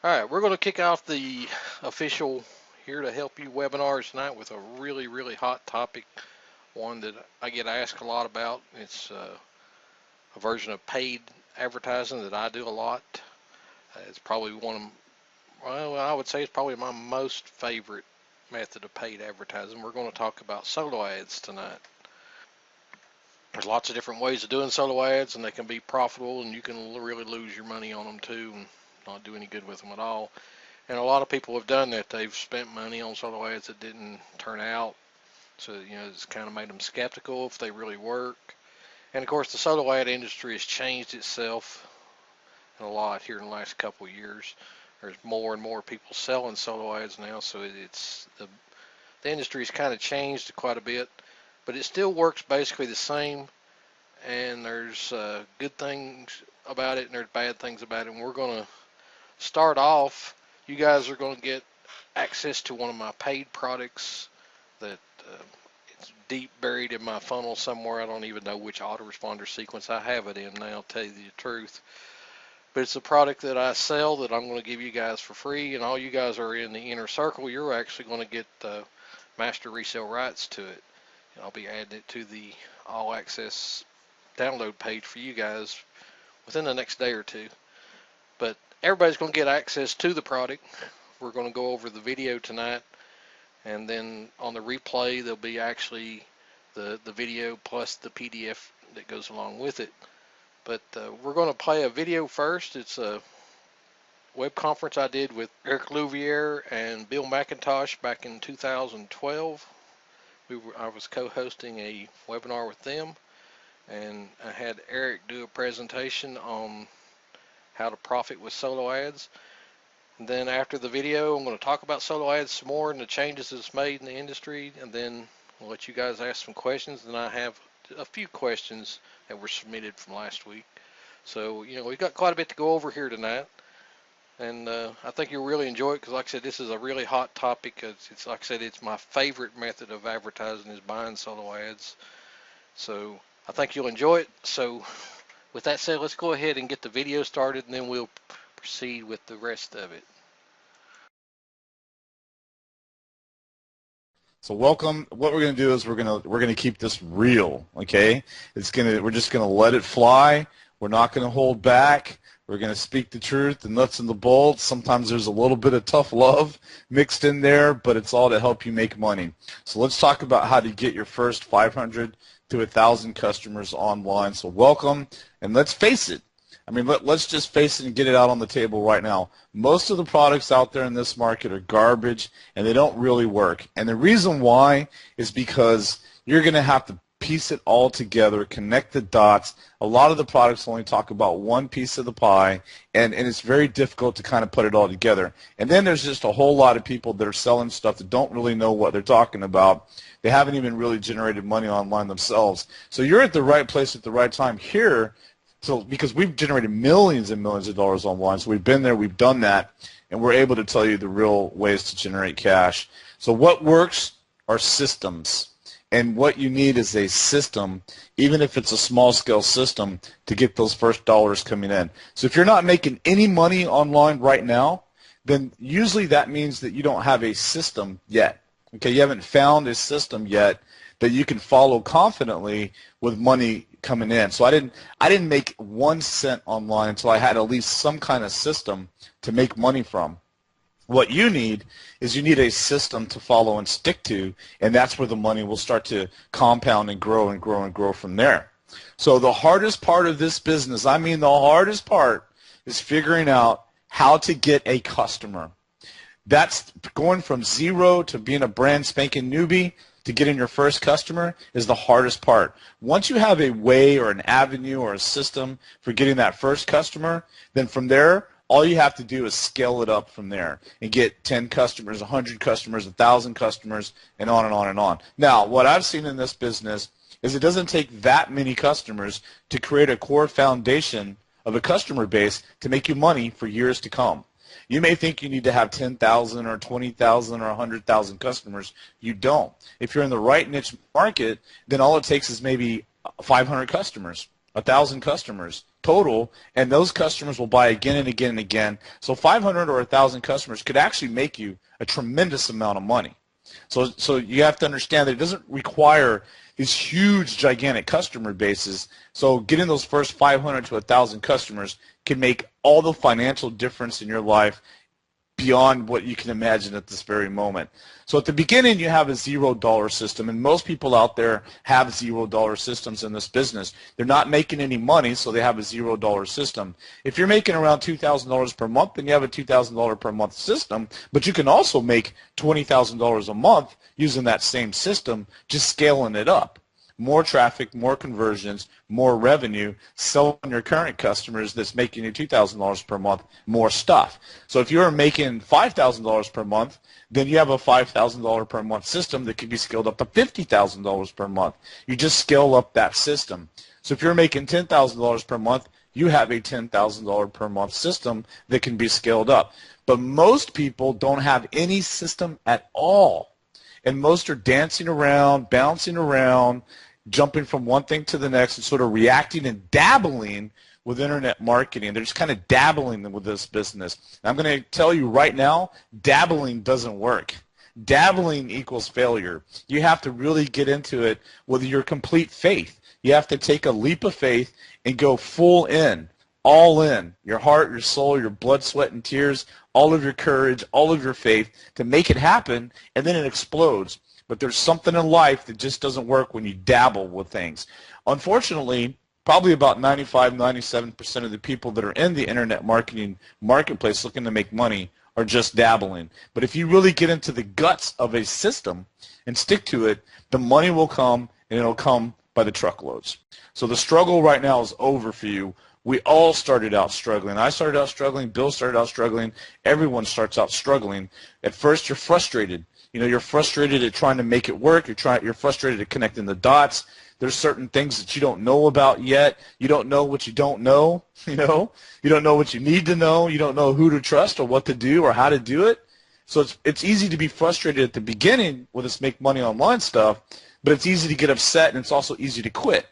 All right, we're going to kick off the official Here to Help You webinars tonight with a really, really hot topic, one that I get asked a lot about. It's a version of paid advertising that I do a lot. It's probably well, I would say it's probably my most favorite method of paid advertising. We're going to talk about solo ads tonight. There's lots of different ways of doing solo ads, and they can be profitable, and you can really lose your money on them too and not do any good with them at all. And a lot of people have done that. They've spent money on solo ads that didn't turn out. So, it's kind of made them skeptical if they really work. And of course, the solo ad industry has changed itself a lot here in the last couple of years. There's more and more people selling solo ads now, so it's the industry's kind of changed quite a bit, but it still works basically the same. And there's good things about it, and there's bad things about it. And we're going to start off. You guys are going to get access to one of my paid products that it's deep buried in my funnel somewhere. I don't even know which autoresponder sequence I have it in now, to tell you the truth. But it's a product that I sell that I'm going to give you guys for free, and all you guys are in the inner circle. You're actually going to get master resale rights to it. And I'll be adding it to the all access download page for you guys within the next day or two. But everybody's going to get access to the product. We're going to go over the video tonight, and then on the replay there'll be actually the video plus the PDF that goes along with it. But we're going to play a video first. It's a web conference I did with Eric Louvier and Bill McIntosh back in 2012. I was co-hosting a webinar with them, and I had Eric do a presentation on how to profit with solo ads. And then after the video, I'm going to talk about solo ads some more and the changes it's made in the industry, and then we'll let you guys ask some questions. And I have a few questions that were submitted from last week. So, we've got quite a bit to go over here tonight. And I think you'll really enjoy it because, like I said, this is a really hot topic. It's like I said, it's my favorite method of advertising is buying solo ads. So I think you'll enjoy it. So with that said, let's go ahead and get the video started, and then we'll proceed with the rest of it. So welcome. What we're going to do is we're going to keep this real, okay? We're just going to let it fly. We're not going to hold back. We're going to speak the truth, the nuts and the bolts. Sometimes there's a little bit of tough love mixed in there, but it's all to help you make money. So let's talk about how to get your first 500 to 1,000 customers online. So welcome, and let's face it. I mean, let's just face it and get it out on the table right now. Most of the products out there in this market are garbage, and they don't really work. And the reason why is because you're going to have to piece it all together, connect the dots. A lot of the products only talk about one piece of the pie, and it's very difficult to kind of put it all together. And then there's just a whole lot of people that are selling stuff that don't really know what they're talking about. They haven't even really generated money online themselves. So you're at the right place at the right time here, because we've generated millions and millions of dollars online. So we've been there, we've done that, and we're able to tell you the real ways to generate cash. So what works are systems. And what you need is a system, even if it's a small-scale system, to get those first dollars coming in. So if you're not making any money online right now, then usually that means that you don't have a system yet. Okay, you haven't found a system yet that you can follow confidently with money coming in. So I didn't make 1 cent online until I had at least some kind of system to make money from. What you need is you need a system to follow and stick to, and that's where the money will start to compound and grow and grow and grow from there. So the hardest part of this business, I mean the hardest part, is figuring out how to get a customer. That's going from zero to being a brand spanking newbie to getting your first customer is the hardest part. Once you have a way or an avenue or a system for getting that first customer, then from there, all you have to do is scale it up from there and get 10 customers, 100 customers, 1,000 customers, and on and on and on. Now, what I've seen in this business is it doesn't take that many customers to create a core foundation of a customer base to make you money for years to come. You may think you need to have 10,000 or 20,000 or 100,000 customers. You don't. If you're in the right niche market, then all it takes is maybe 500 customers 1,000 customers total, and those customers will buy again and again and again. So 500 or 1,000 customers could actually make you a tremendous amount of money. So you have to understand that it doesn't require these huge, gigantic customer bases. So getting those first 500 to 1,000 customers can make all the financial difference in your life beyond what you can imagine at this very moment. So at the beginning, you have a $0 system, and most people out there have $0 systems in this business. They're not making any money, so they have a $0 system. If you're making around $2,000 per month, then you have a $2,000 per month system, but you can also make $20,000 a month using that same system, just scaling it up. More traffic, more conversions, more revenue, selling your current customers that's making you $2,000 per month, more stuff. So if you're making $5,000 per month, then you have a $5,000 per month system that could be scaled up to $50,000 per month. You just scale up that system. So if you're making $10,000 per month, you have a $10,000 per month system that can be scaled up. But most people don't have any system at all. And most are dancing around, bouncing around, jumping from one thing to the next and sort of reacting and dabbling with internet marketing. They're just kind of dabbling with this business. And I'm going to tell you right now, dabbling doesn't work. Dabbling equals failure. You have to really get into it with your complete faith. You have to take a leap of faith and go full in, all in, your heart, your soul, your blood, sweat, and tears, all of your courage, all of your faith to make it happen, and then it explodes. But there's something in life that just doesn't work when you dabble with things. Unfortunately, probably about 95, 97% of the people that are in the internet marketing marketplace looking to make money are just dabbling. But if you really get into the guts of a system and stick to it, the money will come, and it'll come by the truckloads. So the struggle right now is over for you. We all started out struggling. I started out struggling. Bill started out struggling. Everyone starts out struggling. At first, you're frustrated. You're frustrated at trying to make it work. You're frustrated at connecting the dots. There's certain things that you don't know about yet. You don't know what you don't know. You don't know what you need to know. You don't know who to trust or what to do or how to do it. So it's easy to be frustrated at the beginning with this make money online stuff, but it's easy to get upset, and it's also easy to quit.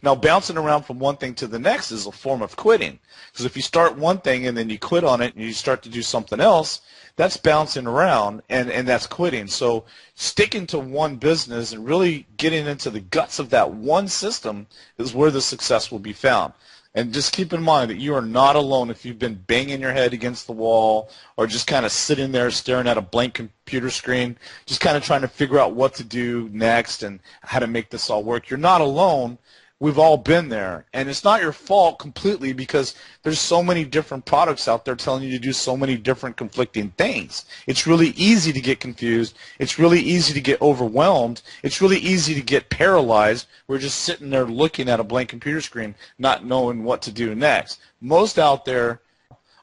Now, bouncing around from one thing to the next is a form of quitting. Because if you start one thing and then you quit on it and you start to do something else, that's bouncing around, and that's quitting. So sticking to one business and really getting into the guts of that one system is where the success will be found. And just keep in mind that you are not alone if you've been banging your head against the wall or just kind of sitting there staring at a blank computer screen, just kind of trying to figure out what to do next and how to make this all work. You're not alone. We've all been there, and it's not your fault completely because there's so many different products out there telling you to do so many different conflicting things. It's really easy to get confused. It's really easy to get overwhelmed. It's really easy to get paralyzed. We're just sitting there looking at a blank computer screen, not knowing what to do next. Most out there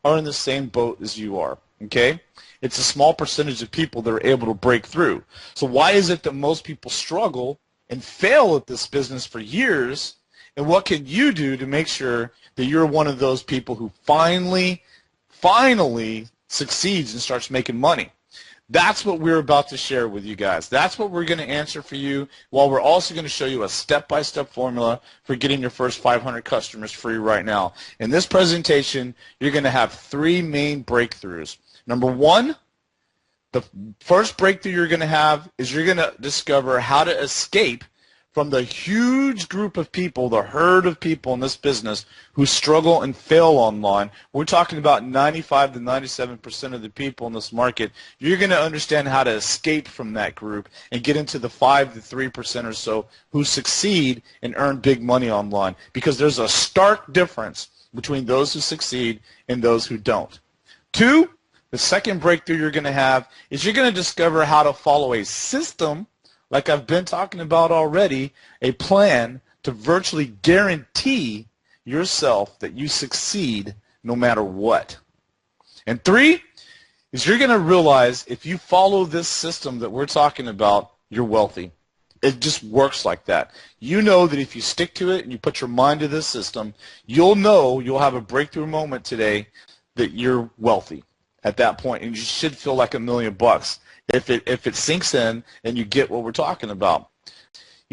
are in the same boat as you are, okay? It's a small percentage of people that are able to break through. So why is it that most people struggle and fail at this business for years, and what can you do to make sure that you're one of those people who finally succeeds and starts making money? That's what we're about to share with you guys. That's what we're going to answer for you, while we're also going to show you a step-by-step formula for getting your first 500 customers free right now. In this presentation, you're going to have 3 main breakthroughs. Number 1, the first breakthrough you're going to have is you're going to discover how to escape from the huge group of people, the herd of people in this business who struggle and fail online. We're talking about 95 to 97% of the people in this market. You're going to understand how to escape from that group and get into the 5 to 3% or so who succeed and earn big money online, because there's a stark difference between those who succeed and those who don't. 2, the second breakthrough you're going to have is you're going to discover how to follow a system, like I've been talking about already, a plan to virtually guarantee yourself that you succeed no matter what. And 3 is you're going to realize if you follow this system that we're talking about, you're wealthy. It just works like that. You know that if you stick to it and you put your mind to this system, you'll have a breakthrough moment today that you're wealthy at that point, and you should feel like $1 million if it sinks in and you get what we're talking about.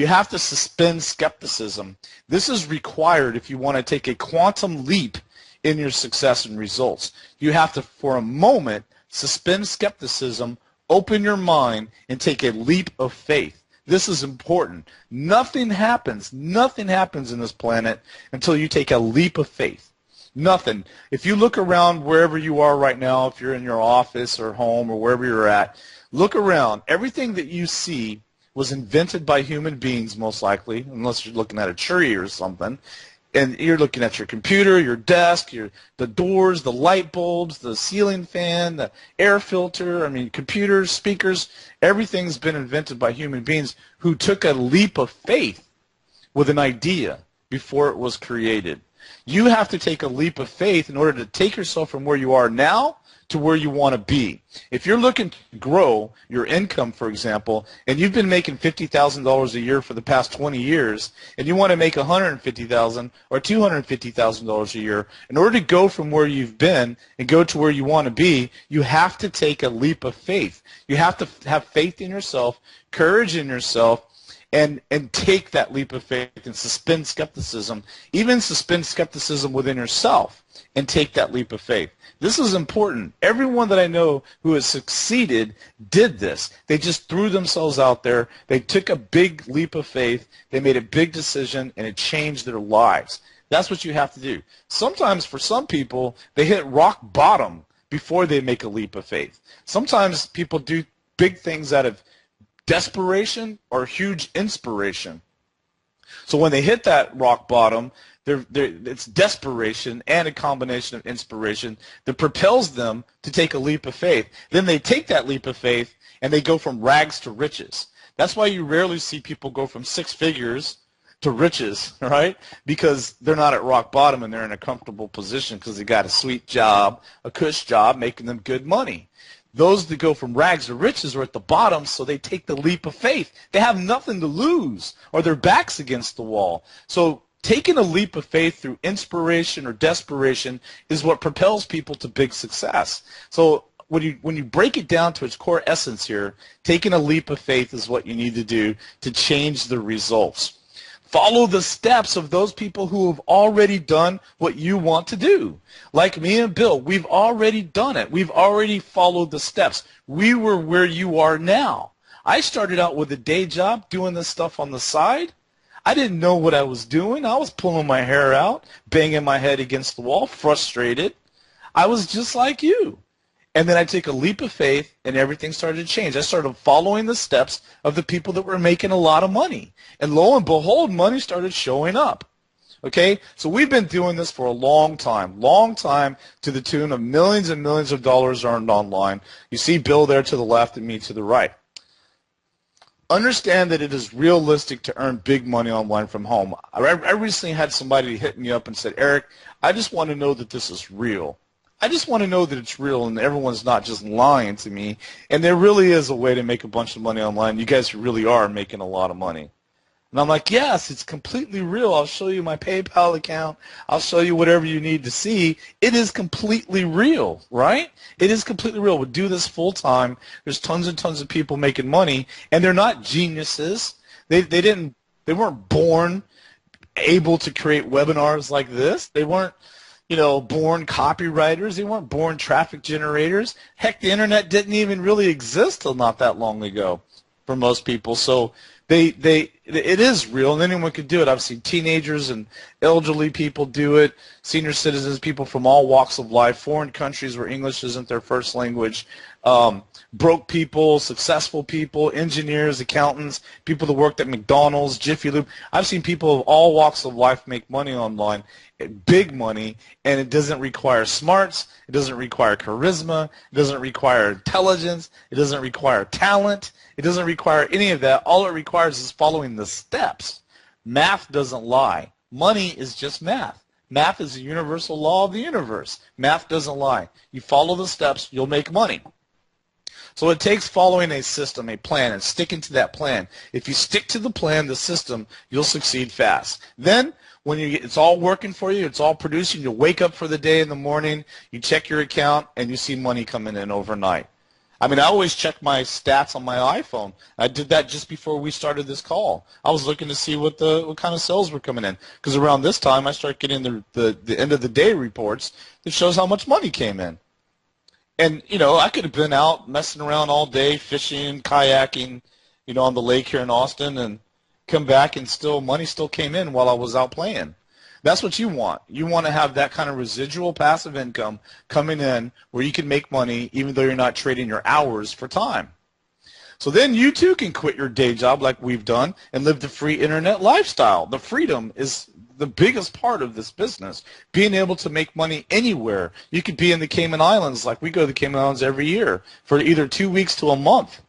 You have to suspend skepticism. This is required if you want to take a quantum leap in your success and results. You have to, for a moment, suspend skepticism, open your mind, and take a leap of faith. This is important. Nothing happens in this planet until you take a leap of faith. Nothing. If you look around wherever you are right now, if you're in your office or home or wherever you're at, look around. Everything that you see was invented by human beings, most likely, unless you're looking at a tree or something. And you're looking at your computer, your desk, the doors, the light bulbs, the ceiling fan, the air filter, computers, speakers, everything's been invented by human beings who took a leap of faith with an idea before it was created. You have to take a leap of faith in order to take yourself from where you are now to where you want to be. If you're looking to grow your income, for example, and you've been making $50,000 a year for the past 20 years, and you want to make $150,000 or $250,000 a year, in order to go from where you've been and go to where you want to be, you have to take a leap of faith. You have to have faith in yourself, courage in yourself, and take that leap of faith and suspend skepticism, even suspend skepticism within yourself, and take that leap of faith. This is important. Everyone that I know who has succeeded did this. They just threw themselves out there. They took a big leap of faith. They made a big decision, and it changed their lives. That's what you have to do. Sometimes for some people, they hit rock bottom before they make a leap of faith. Sometimes people do big things out of desperation or huge inspiration. So when they hit that rock bottom, it's desperation and a combination of inspiration that propels them to take a leap of faith. Then they take that leap of faith and they go from rags to riches. That's why you rarely see people go from 6 figures to riches, right? Because they're not at rock bottom and they're in a comfortable position because they got a sweet job, a cush job, making them good money. Those that go from rags to riches are at the bottom, so they take the leap of faith. They have nothing to lose, or their back's against the wall. So taking a leap of faith through inspiration or desperation is what propels people to big success. So when you break it down to its core essence here, taking a leap of faith is what you need to do to change the results. Follow the steps of those people who have already done what you want to do. Like me and Bill, we've already done it. We've already followed the steps. We were where you are now. I started out with a day job doing this stuff on the side. I didn't know what I was doing. I was pulling my hair out, banging my head against the wall, frustrated. I was just like you. And then I took a leap of faith, and everything started to change. I started following the steps of the people that were making a lot of money. And lo and behold, money started showing up. Okay? So we've been doing this for a long time, to the tune of millions and millions of dollars earned online. You see Bill there to the left and me to the right. Understand that it is realistic to earn big money online from home. I recently had somebody hit me up and said, Eric, I just want to know that this is real. I just want to know that it's real and everyone's not just lying to me. And there really is a way to make a bunch of money online. You guys really are making a lot of money. And I'm like, yes, it's completely real. I'll show you my PayPal account. I'll show you whatever you need to see. It is completely real, right? It is completely real. We do this full time. There's tons and tons of people making money, and they're not geniuses. They weren't born able to create webinars like this. They weren't born copywriters. They weren't born traffic generators. Heck, the internet didn't even really exist till not that long ago for most people. So it is real, and anyone could do it. I've seen teenagers and elderly people do it, senior citizens, people from all walks of life, foreign countries where English isn't their first language, broke people, successful people, engineers, accountants, people that worked at McDonald's, Jiffy Lube. I've seen people of all walks of life make money online, big money, and it doesn't require smarts, it doesn't require charisma, it doesn't require intelligence, it doesn't require talent, it doesn't require any of that. All it requires is following the steps. Math doesn't lie. Money is just math. Math is a universal law of the universe. Math doesn't lie. You follow the steps, you'll make money. So it takes following a system, a plan, and sticking to that plan. If you stick to the plan, the system, you'll succeed fast. Then, when it's all working for you, it's all producing, you wake up for the day in the morning, you check your account, and you see money coming in overnight. I mean, I always check my stats on my iPhone. I did that just before we started this call. I was looking to see what kind of sales were coming in, because around this time I start getting the end of the day reports that shows how much money came in. And I could have been out messing around all day, fishing, kayaking, on the lake here in Austin, and come back and money still came in while I was out playing. That's what you want. You want to have that kind of residual passive income coming in where you can make money even though you're not trading your hours for time. So then you too can quit your day job like we've done and live the free internet lifestyle. The freedom is the biggest part of this business, being able to make money anywhere. You could be in the Cayman Islands, like we go to the Cayman Islands every year, for either 2 weeks to a month.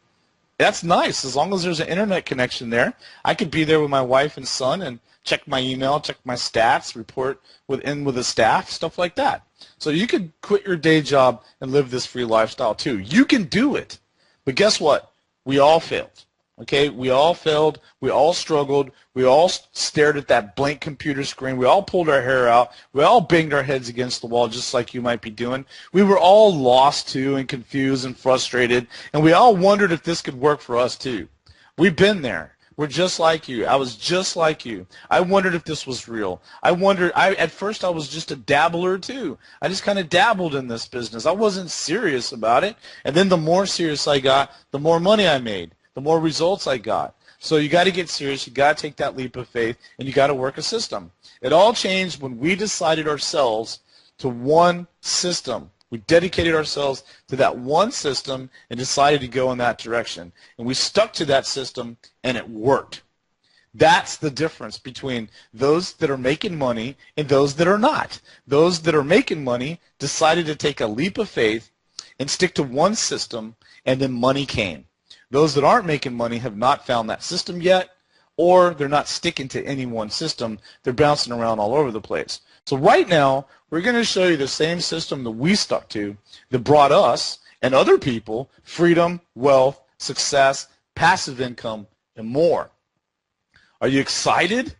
That's nice. As long as there's an internet connection there, I could be there with my wife and son and check my email, check my stats, report with the staff, stuff like that. So you could quit your day job and live this free lifestyle too. You can do it. But guess what? We all failed. Okay? We all failed. We all struggled. We all stared at that blank computer screen. We all pulled our hair out. We all banged our heads against the wall just like you might be doing. We were all lost too and confused and frustrated. And we all wondered if this could work for us too. We've been there. We're just like you. I was just like you. I wondered if this was real. At first I was just a dabbler too. I just kind of dabbled in this business. I wasn't serious about it. And then the more serious I got, the more money I made, the more results I got. So you got to get serious. You got to take that leap of faith, and you got to work a system. It all changed when we decided ourselves to one system. We dedicated ourselves to that one system and decided to go in that direction. And we stuck to that system, and it worked. That's the difference between those that are making money and those that are not. Those that are making money decided to take a leap of faith and stick to one system, and then money came. Those that aren't making money have not found that system yet, or they're not sticking to any one system. They're bouncing around all over the place. So right now, we're going to show you the same system that we stuck to that brought us and other people freedom, wealth, success, passive income, and more. Are you excited?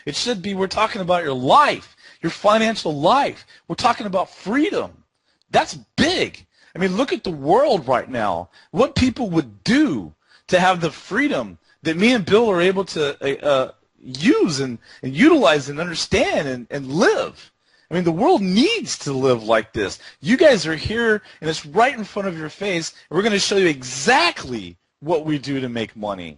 It should be. We're talking about your life, your financial life. We're talking about freedom. That's big. I mean, look at the world right now. What people would do to have the freedom that me and Bill are able to use and utilize and understand and live. I mean, the world needs to live like this. You guys are here, and it's right in front of your face, and we're going to show you exactly what we do to make money.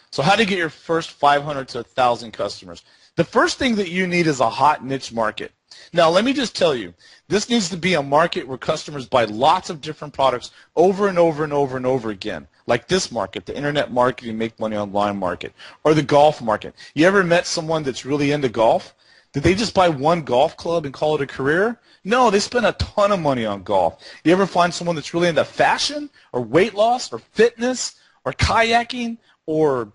So how to get your first 500 to 1,000 customers. The first thing that you need is a hot niche market. Now, let me just tell you, this needs to be a market where customers buy lots of different products over and over and over and over again, like this market, the internet marketing, make money online market, or the golf market. You ever met someone that's really into golf? Did they just buy one golf club and call it a career? No, they spend a ton of money on golf. You ever find someone that's really into fashion or weight loss or fitness or kayaking or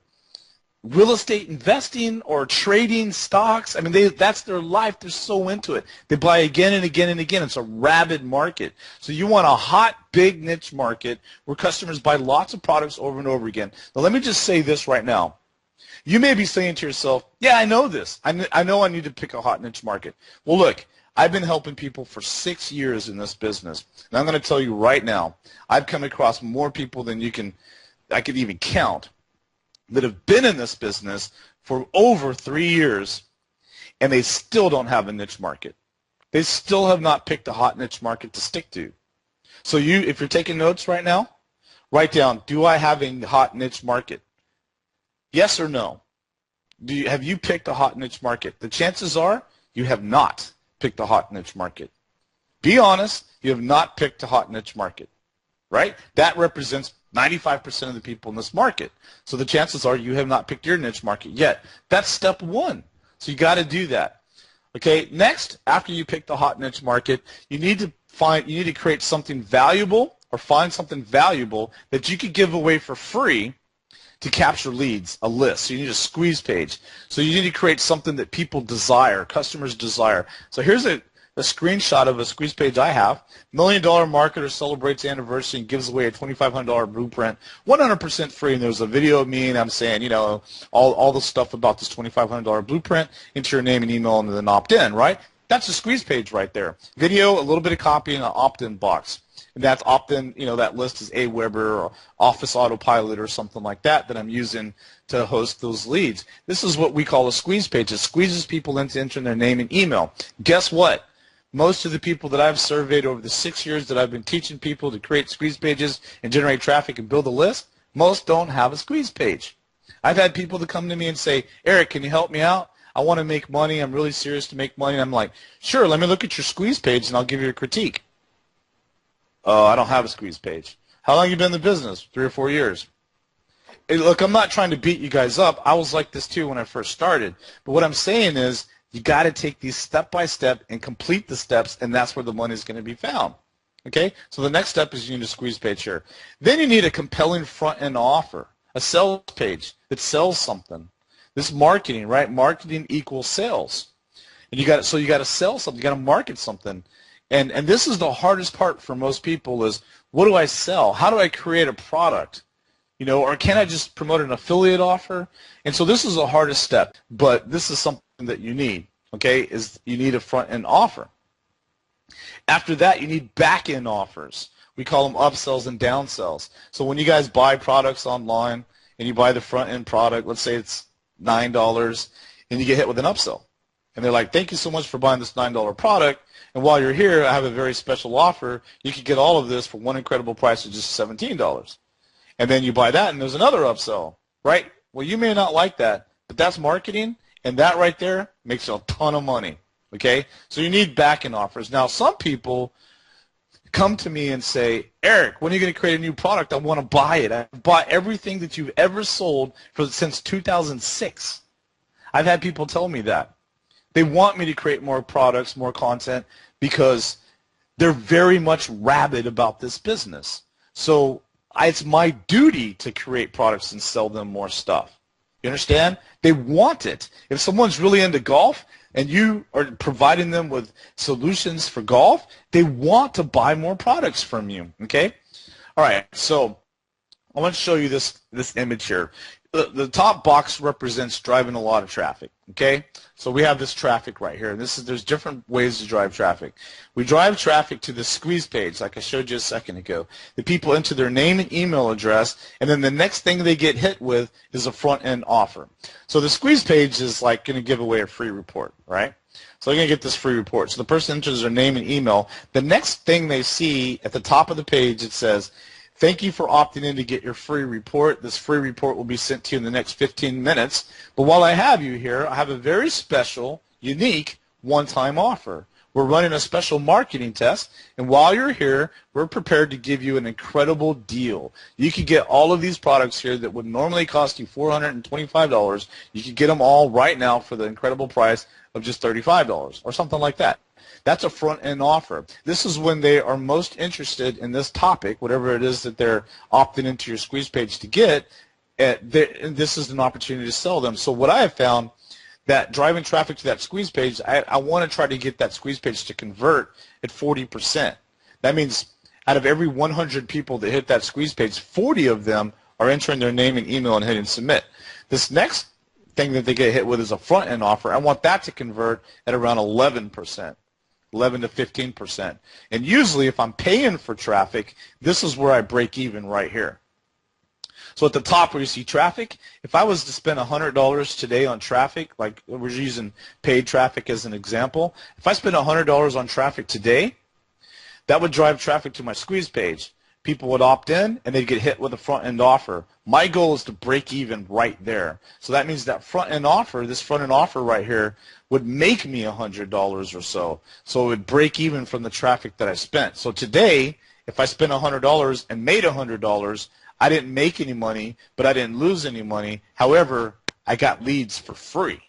real estate investing or trading stocks? I mean, that's their life. They're so into it. They buy again and again and again. It's a rabid market. So you want a hot, big niche market where customers buy lots of products over and over again. Now, let me just say this right now. You may be saying to yourself, yeah, I know this. I know I need to pick a hot niche market. Well, look, I've been helping people for 6 years in this business. And I'm going to tell you right now, I've come across more people than I could even count that have been in this business for over 3 years, and they still don't have a niche market. They still have not picked a hot niche market to stick to. So if you're taking notes right now, write down, do I have a hot niche market? Yes or no? Have you picked a hot niche market? The chances are you have not picked a hot niche market. Be honest, you have not picked a hot niche market, right? That represents 95% of the people in this market. So the chances are you have not picked your niche market yet. That's step one. So you got to do that. Okay, next, after you pick the hot niche market, you need to create something valuable or find something valuable that you could give away for free to capture leads, a list. So you need a squeeze page. So you need to create something that people desire, customers desire. So here's a screenshot of a squeeze page I have. $1 Million Marketer celebrates anniversary and gives away a $2,500 blueprint, 100% free. And there's a video of me and I'm saying, all the stuff about this $2,500 blueprint, enter your name and email and then opt in, right? That's a squeeze page right there. Video, a little bit of copy, and an opt-in box. And that's opt-in, that list is Aweber or Office Autopilot or something like that I'm using to host those leads. This is what we call a squeeze page. It squeezes people into entering their name and email. Guess what? Most of the people that I've surveyed over the 6 years that I've been teaching people to create squeeze pages and generate traffic and build a list, most don't have a squeeze page. I've had people that come to me and say, Eric, can you help me out? I want to make money. I'm really serious to make money. And I'm like, sure, let me look at your squeeze page and I'll give you a critique. Oh, I don't have a squeeze page. How long have you been in the business? 3 or 4 years. Hey, look, I'm not trying to beat you guys up. I was like this too when I first started. But what I'm saying is you got to take these step by step and complete the steps, and that's where the money is going to be found. Okay? So the next step is you need a squeeze page here. Then you need a compelling front-end offer, a sales page that sells something. This is marketing, right? Marketing equals sales. And you got to sell something. You got to market something. And this is the hardest part for most people is, what do I sell? How do I create a product? Or can I just promote an affiliate offer? And so this is the hardest step, but this is something that you need, okay, is you need a front-end offer. After that, you need back-end offers. We call them upsells and downsells. So when you guys buy products online and you buy the front-end product, let's say it's $9, and you get hit with an upsell. And they're like, thank you so much for buying this $9 product. And while you're here, I have a very special offer. You can get all of this for one incredible price of just $17. And then you buy that, and there's another upsell, right? Well, you may not like that, but that's marketing, and that right there makes a ton of money, okay? So you need back-end offers. Now, some people come to me and say, Eric, when are you going to create a new product? I want to buy it. I've bought everything that you've ever sold since 2006. I've had people tell me that. They want me to create more products, more content, because they're very much rabid about this business. So it's my duty to create products and sell them more stuff. You understand? They want it. If someone's really into golf and you are providing them with solutions for golf, they want to buy more products from you. Okay? All right, so I want to show you this image here. The top box represents driving a lot of traffic, okay? So we have this traffic right here. There's different ways to drive traffic. We drive traffic to the squeeze page, like I showed you a second ago. The people enter their name and email address, and then the next thing they get hit with is a front-end offer. So the squeeze page is like going to give away a free report, right? So they're going to get this free report. So the person enters their name and email. The next thing they see at the top of the page, it says, thank you for opting in to get your free report. This free report will be sent to you in the next 15 minutes. But while I have you here, I have a very special, unique, one-time offer. We're running a special marketing test, and while you're here, we're prepared to give you an incredible deal. You could get all of these products here that would normally cost you $425. You could get them all right now for the incredible price of just $35 or something like that. That's a front-end offer. This is when they are most interested in this topic, whatever it is that they're opting into your squeeze page to get, and this is an opportunity to sell them. So what I have found, that driving traffic to that squeeze page, I want to try to get that squeeze page to convert at 40%. That means out of every 100 people that hit that squeeze page, 40 of them are entering their name and email and hitting submit. This next thing that they get hit with is a front-end offer. I want that to convert at around 11%. 11 to 15%. And usually if I'm paying for traffic, this is where I break even right here. So at the top where you see traffic, if I was to spend $100 today on traffic, like we're using paid traffic as an example, if I spend $100 on traffic today, that would drive traffic to my squeeze page. People would opt in and they'd get hit with a front-end offer. My goal is to break even right there. So that means that front-end offer, this front-end offer right here, would make me $100 or so. So it would break even from the traffic that I spent. So today, if I spent $100 and made $100, I didn't make any money, but I didn't lose any money. However, I got leads for free.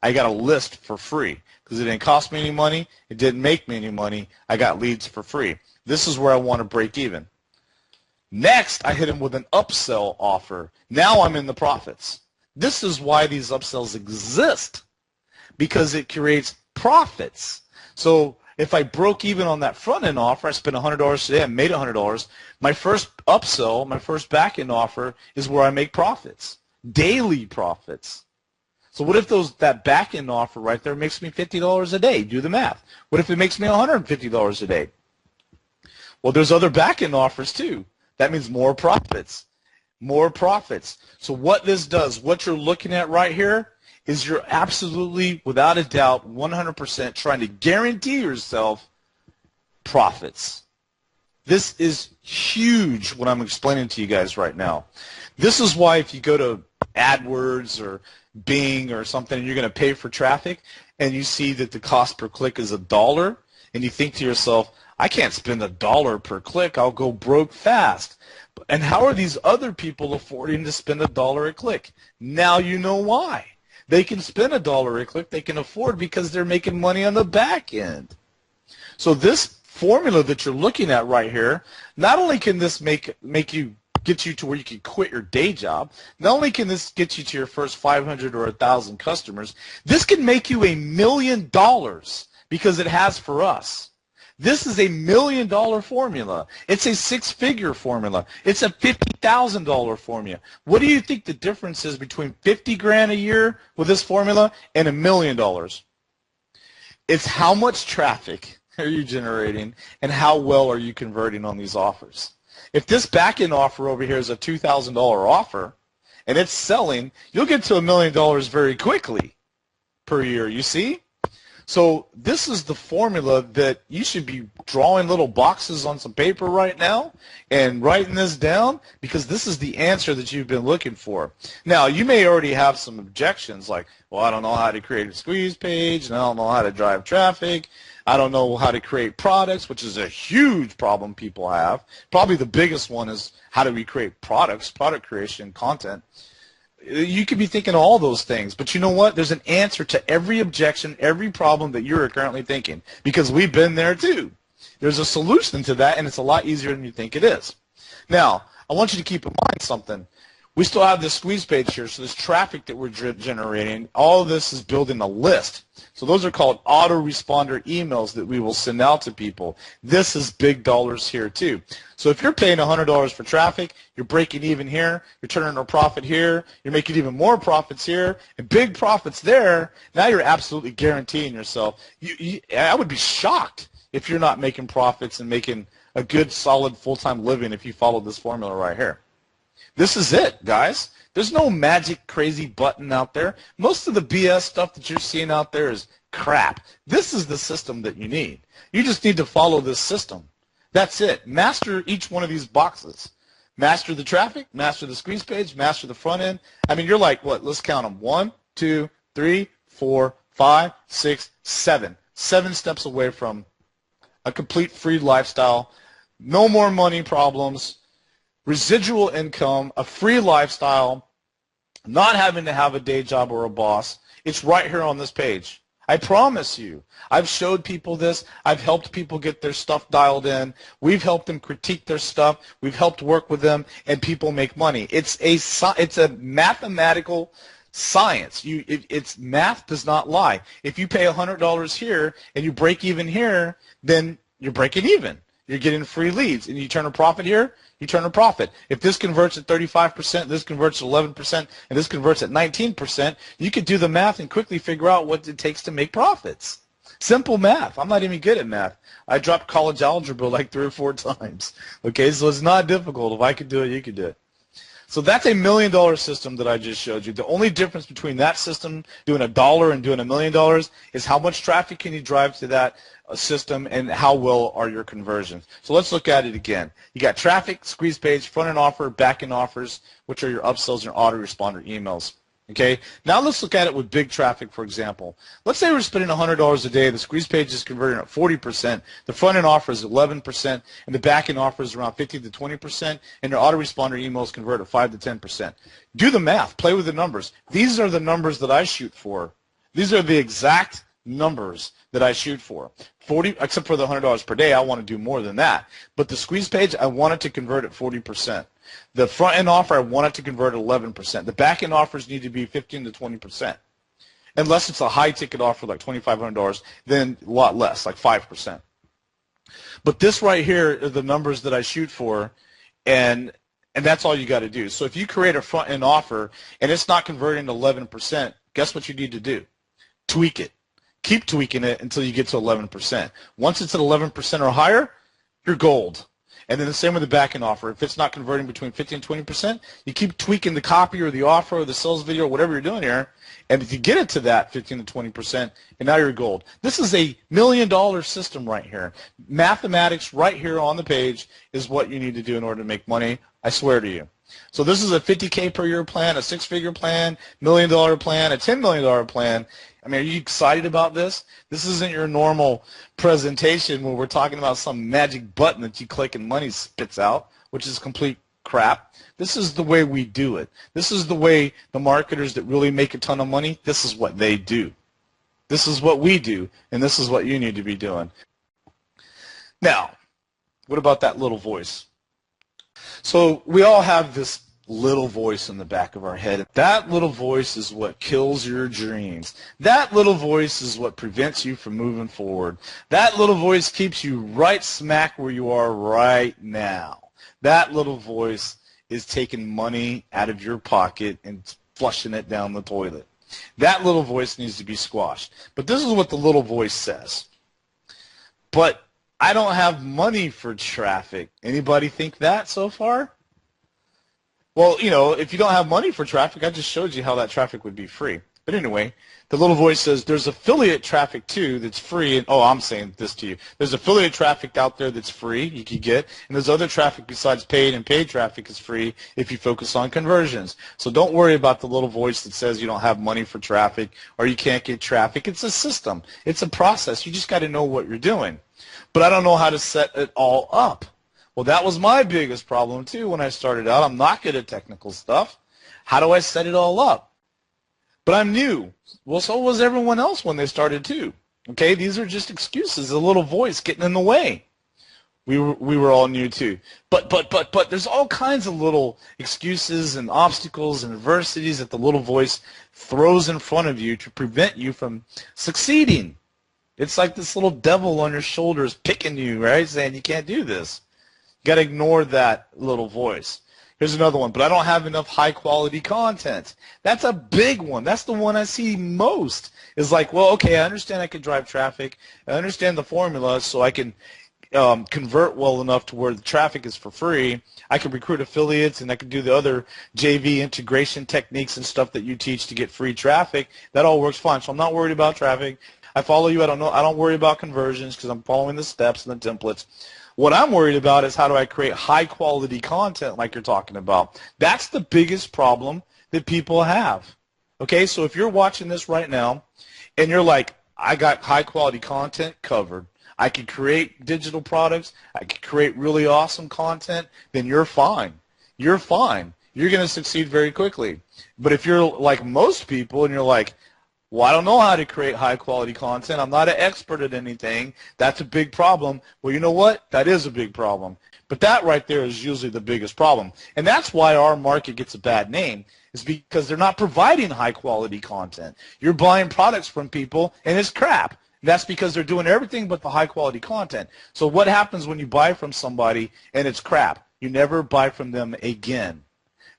I got a list for free because it didn't cost me any money. It didn't make me any money. I got leads for free. This is where I want to break even. Next, I hit him with an upsell offer. Now I'm in the profits. This is why these upsells exist, because it creates profits. So if I broke even on that front-end offer, I spent $100 today, I made $100. My first upsell, my first back-end offer is where I make profits, daily profits. So what if that back end offer right there makes me $50 a day? Do the math. What if it makes me $150 a day? Well, there's other back end offers too. That means more profits. More profits. So what this does, what you're looking at right here, is you're absolutely, without a doubt, 100% trying to guarantee yourself profits. This is huge, what I'm explaining to you guys right now. This is why if you go to AdWords or Bing or something and you're going to pay for traffic and you see that the cost per click is $1 and you think to yourself, I can't spend $1 per click, I'll go broke fast. And how are these other people affording to spend $1 a click? Now you know why. They can spend $1 a click, they can afford because they're making money on the back end. So this formula that you're looking at right here, not only can this get you to where you can quit your day job, not only can this get you to your first 500 or 1,000 customers, this can make you $1 million because it has for us. This is $1 million formula. It's a six-figure formula. It's a $50,000 formula. What do you think the difference is between 50 grand a year with this formula and $1 million? It's how much traffic are you generating and how well are you converting on these offers. If this back-end offer over here is a $2,000 offer and it's selling, you'll get to $1 million very quickly per year, you see? So this is the formula that you should be drawing little boxes on some paper right now and writing this down because this is the answer that you've been looking for. Now, you may already have some objections like, well, I don't know how to create a squeeze page, and I don't know how to drive traffic. I don't know how to create products, which is a huge problem people have. Probably the biggest one is how do we create products, product creation, content. You could be thinking all those things, but you know what? There's an answer to every objection, every problem that you're currently thinking, because we've been there too. There's a solution to that, and it's a lot easier than you think it is. Now, I want you to keep in mind something. We still have this squeeze page here, so this traffic that we're generating, all of this is building a list. So those are called autoresponder emails that we will send out to people. This is big dollars here too. So if you're paying $100 for traffic, you're breaking even here, you're turning a profit here, you're making even more profits here, and big profits there, now you're absolutely guaranteeing yourself. I would be shocked if you're not making profits and making a good, solid, full-time living if you follow this formula right here. This is it, guys. There's no magic crazy button out there. Most of the BS stuff that you're seeing out there is crap. This is the system that you need. You just need to follow this system. That's it. Master each one of these boxes. Master the traffic, master the squeeze page, master the front end. I mean, you're like, what? Let's count them. 1, 2, 3, 4, 5, 6, 7. 7 steps away from a complete free lifestyle. No more money problems. Residual income, a free lifestyle, not having to have a day job or a boss. It's right here on this page. I promise you. I've showed people this. I've helped people get their stuff dialed in. We've helped them critique their stuff. We've helped work with them, and people make money. It's a mathematical science. It's math does not lie. If you pay $100 here and you break even here, then you're breaking even. You're getting free leads, and you turn a profit here, you turn a profit. If this converts at 35%, this converts at 11%, and this converts at 19%, you could do the math and quickly figure out what it takes to make profits. Simple math. I'm not even good at math. I dropped college algebra like 3 or 4 times. Okay, so it's not difficult. If I could do it, you could do it. So that's $1 million system that I just showed you. The only difference between that system, doing $1 and doing $1 million, is how much traffic can you drive to that system and how well are your conversions. So let's look at it again. You got traffic, squeeze page, front end offer, back end offers, which are your upsells and your autoresponder emails. Okay, now let's look at it with big traffic, for example. Let's say we're spending $100 a day. The squeeze page is converting at 40%. The front end offer is 11%, and the back end offer is around 50 to 20%, and your autoresponder emails convert at 5 to 10%. Do the math. Play with the numbers. These are the numbers that I shoot for. These are the exact numbers that I shoot for. 40, except for the $100 per day, I want to do more than that. But the squeeze page, I want it to convert at 40%. The front end offer, I want it to convert at 11%. The back end offers need to be 15 to 20%. Unless it's a high ticket offer like $2,500, then a lot less, like 5%. But this right here are the numbers that I shoot for, and that's all you got to do. So if you create a front end offer and it's not converting to 11%, guess what you need to do? Tweak it. Keep tweaking it until you get to 11%. Once it's at 11% or higher, you're gold. And then the same with the back-end offer. If it's not converting between 15 and 20%, you keep tweaking the copy or the offer or the sales video or whatever you're doing here. And if you get it to that 15 to 20%, and now you're gold. This is a $1 million system right here. Mathematics right here on the page is what you need to do in order to make money, I swear to you. So this is a $50K per year plan, a six-figure plan, $1 million plan, a $10 million plan. I mean, are you excited about this? This isn't your normal presentation where we're talking about some magic button that you click and money spits out, which is complete crap. This is the way we do it. This is the way the marketers that really make a ton of money, this is what they do. This is what we do, and this is what you need to be doing. Now, what about that little voice? So we all have this little voice in the back of our head. That little voice is what kills your dreams. That little voice is what prevents you from moving forward. That little voice keeps you right smack where you are right now. That little voice is taking money out of your pocket and flushing it down the toilet. That little voice needs to be squashed. But this is what the little voice says. But I don't have money for traffic. Anybody think that so far? Well, you know, if you don't have money for traffic, I just showed you how that traffic would be free. But anyway, the little voice says there's affiliate traffic too that's free. And oh, I'm saying this to you. There's affiliate traffic out there that's free you can get, and there's other traffic besides paid, and paid traffic is free if you focus on conversions. So don't worry about the little voice that says you don't have money for traffic or you can't get traffic. It's a system. It's a process. You just got to know what you're doing. But I don't know how to set it all up. Well, that was my biggest problem too when I started out. I'm not good at technical stuff. How do I set it all up? But I'm new. Well, so was everyone else when they started too. Okay, these are just excuses, a little voice getting in the way. We were all new too. But there's all kinds of little excuses and obstacles and adversities that the little voice throws in front of you to prevent you from succeeding. It's like this little devil on your shoulders picking you, right, saying you can't do this. You got to ignore that little voice. Here's another one, but I don't have enough high-quality content. That's a big one. That's the one I see most. Is like, well, okay, I understand I can drive traffic. I understand the formula, so I can convert well enough to where the traffic is for free. I can recruit affiliates, and I can do the other JV integration techniques and stuff that you teach to get free traffic. That all works fine, so I'm not worried about traffic. I follow you. I don't worry about conversions because I'm following the steps and the templates. What I'm worried about is how do I create high-quality content like you're talking about. That's the biggest problem that people have. Okay, so if you're watching this right now and you're like, I got high-quality content covered, I can create digital products, I can create really awesome content, then you're fine. You're fine. You're going to succeed very quickly. But if you're like most people and you're like, well, I don't know how to create high-quality content. I'm not an expert at anything. That's a big problem. Well, you know what? That is a big problem. But that right there is usually the biggest problem. And that's why our market gets a bad name, is because they're not providing high-quality content. You're buying products from people, and it's crap. That's because they're doing everything but the high-quality content. So what happens when you buy from somebody and it's crap? You never buy from them again.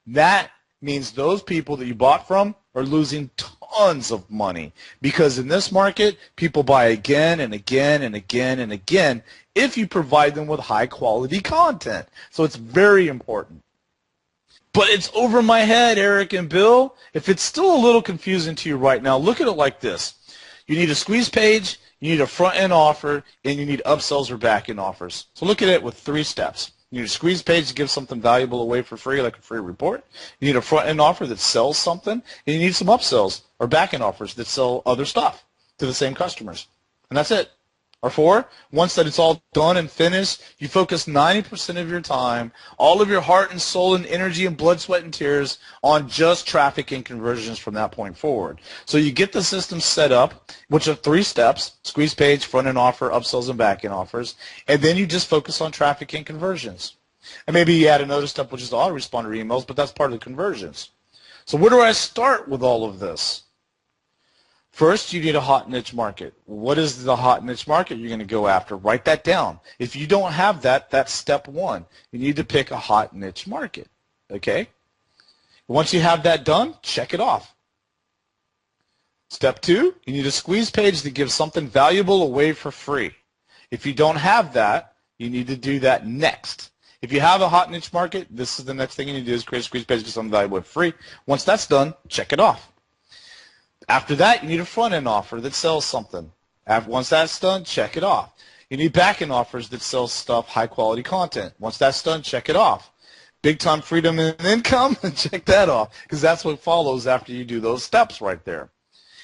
That means those people that you bought from are losing tons of money, because in this market, people buy again and again and again and again if you provide them with high-quality content. So it's very important. But it's over my head, Eric and Bill. If it's still a little confusing to you right now, look at it like this. You need a squeeze page, you need a front-end offer, and you need upsells or back-end offers. So look at it with 3 steps. You need a squeeze page to give something valuable away for free, like a free report. You need a front-end offer that sells something, and you need some upsells or back-end offers that sell other stuff to the same customers. And that's it. Or 4, once that it's all done and finished, you focus 90% of your time, all of your heart and soul and energy and blood, sweat, and tears on just traffic and conversions from that point forward. So you get the system set up, which are 3 steps: squeeze page, front-end offer, upsells, and back-end offers, and then you just focus on traffic and conversions. And maybe you add another step, which is the autoresponder emails, but that's part of the conversions. So where do I start with all of this? First, you need a hot niche market. What is the hot niche market you're going to go after? Write that down. If you don't have that, that's step 1. You need to pick a hot niche market. Okay? Once you have that done, check it off. Step 2, you need a squeeze page that gives something valuable away for free. If you don't have that, you need to do that next. If you have a hot niche market, this is the next thing you need to do is create a squeeze page with something valuable for free. Once that's done, check it off. After that, you need a front-end offer that sells something. Once that's done, check it off. You need back-end offers that sell stuff, high-quality content. Once that's done, check it off. Big-time freedom and income, check that off, because that's what follows after you do those steps right there.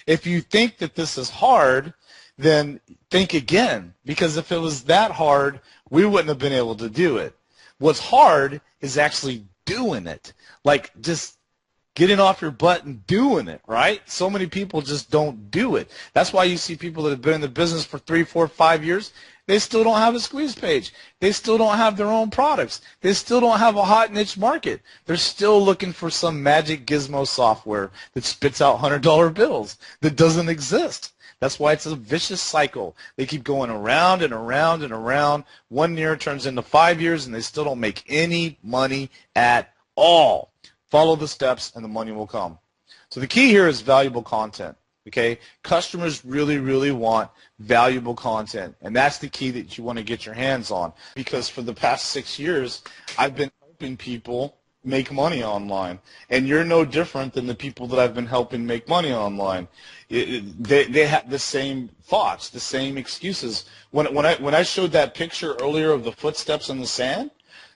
If you think that this is hard, then think again, because if it was that hard, we wouldn't have been able to do it. What's hard is actually doing it, like just getting off your butt and doing it, right? So many people just don't do it. That's why you see people that have been in the business for 3, 4, 5 years, they still don't have a squeeze page. They still don't have their own products. They still don't have a hot niche market. They're still looking for some magic gizmo software that spits out $100 bills that doesn't exist. That's why it's a vicious cycle. They keep going around and around and around. 1 year turns into 5 years, and they still don't make any money at all. Follow the steps, and the money will come. So the key here is valuable content. Okay, customers really, really want valuable content, and that's the key that you want to get your hands on. Because for the past 6 years, I've been helping people make money online, and you're no different than the people that I've been helping make money online. They have the same thoughts, the same excuses. When I showed that picture earlier of the footsteps in the sand,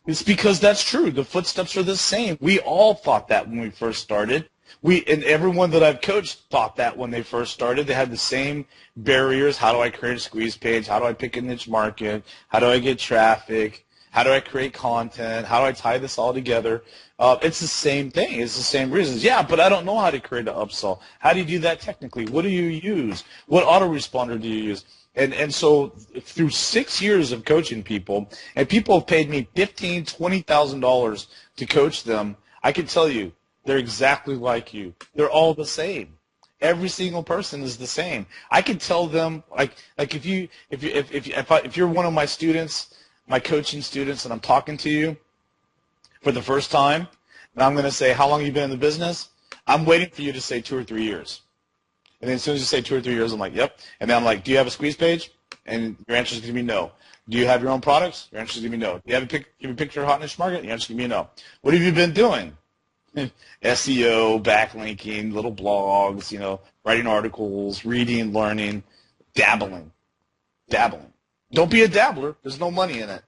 it's because that's true. The footsteps are the same. We all thought that when we first started. And everyone that I've coached thought that when they first started. They had the same barriers. How do I create a squeeze page? How do I pick a niche market? How do I get traffic? How do I create content? How do I tie this all together? It's the same thing. It's the same reasons. Yeah, but I don't know how to create an upsell. How do you do that technically? What do you use? What autoresponder do you use? And so through 6 years of coaching people, and people have paid me $15,000, $20,000 to coach them, I can tell you, they're exactly like you. They're all the same. Every single person is the same. I can tell them, like if you're one of my students, my coaching students, and I'm talking to you for the first time, and I'm going to say, how long have you been in the business? I'm waiting for you to say 2 or 3 years. And then as soon as you say 2 or 3 years, I'm like, yep. And then I'm like, do you have a squeeze page? And your answer is going to be no. Do you have your own products? Your answer is going to be no. Do you have a picture of hot niche market? Your answer is going to be no. What have you been doing? SEO, backlinking, little blogs, writing articles, reading, learning, dabbling. Don't be a dabbler. There's no money in it.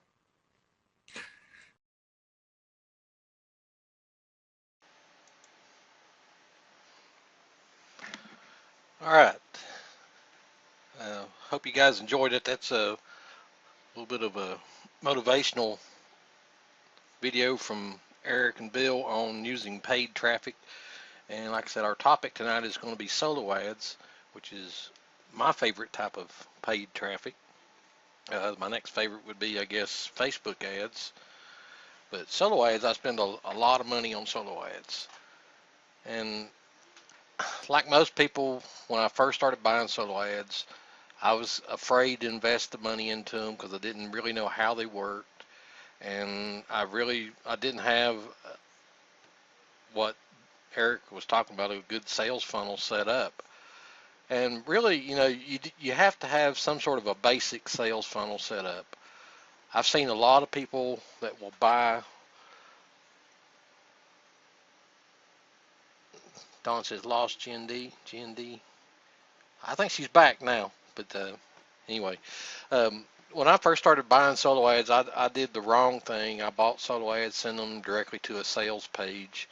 All right. Hope you guys enjoyed it. That's a little bit of a motivational video from Eric and Bill on using paid traffic. And like I said, our topic tonight is going to be solo ads, which is my favorite type of paid traffic. My next favorite would be, I guess, Facebook ads. But solo ads, I spend a lot of money on solo ads. And like most people, when I first started buying solo ads, I was afraid to invest the money into them because I didn't really know how they worked. And I didn't have what Eric was talking about, a good sales funnel set up. And really, you have to have some sort of a basic sales funnel set up. I've seen a lot of people that will buy. Dawn says lost GND. I think she's back now, but anyway, when I first started buying solo ads, I did the wrong thing. I bought solo ads, sent them directly to a sales page,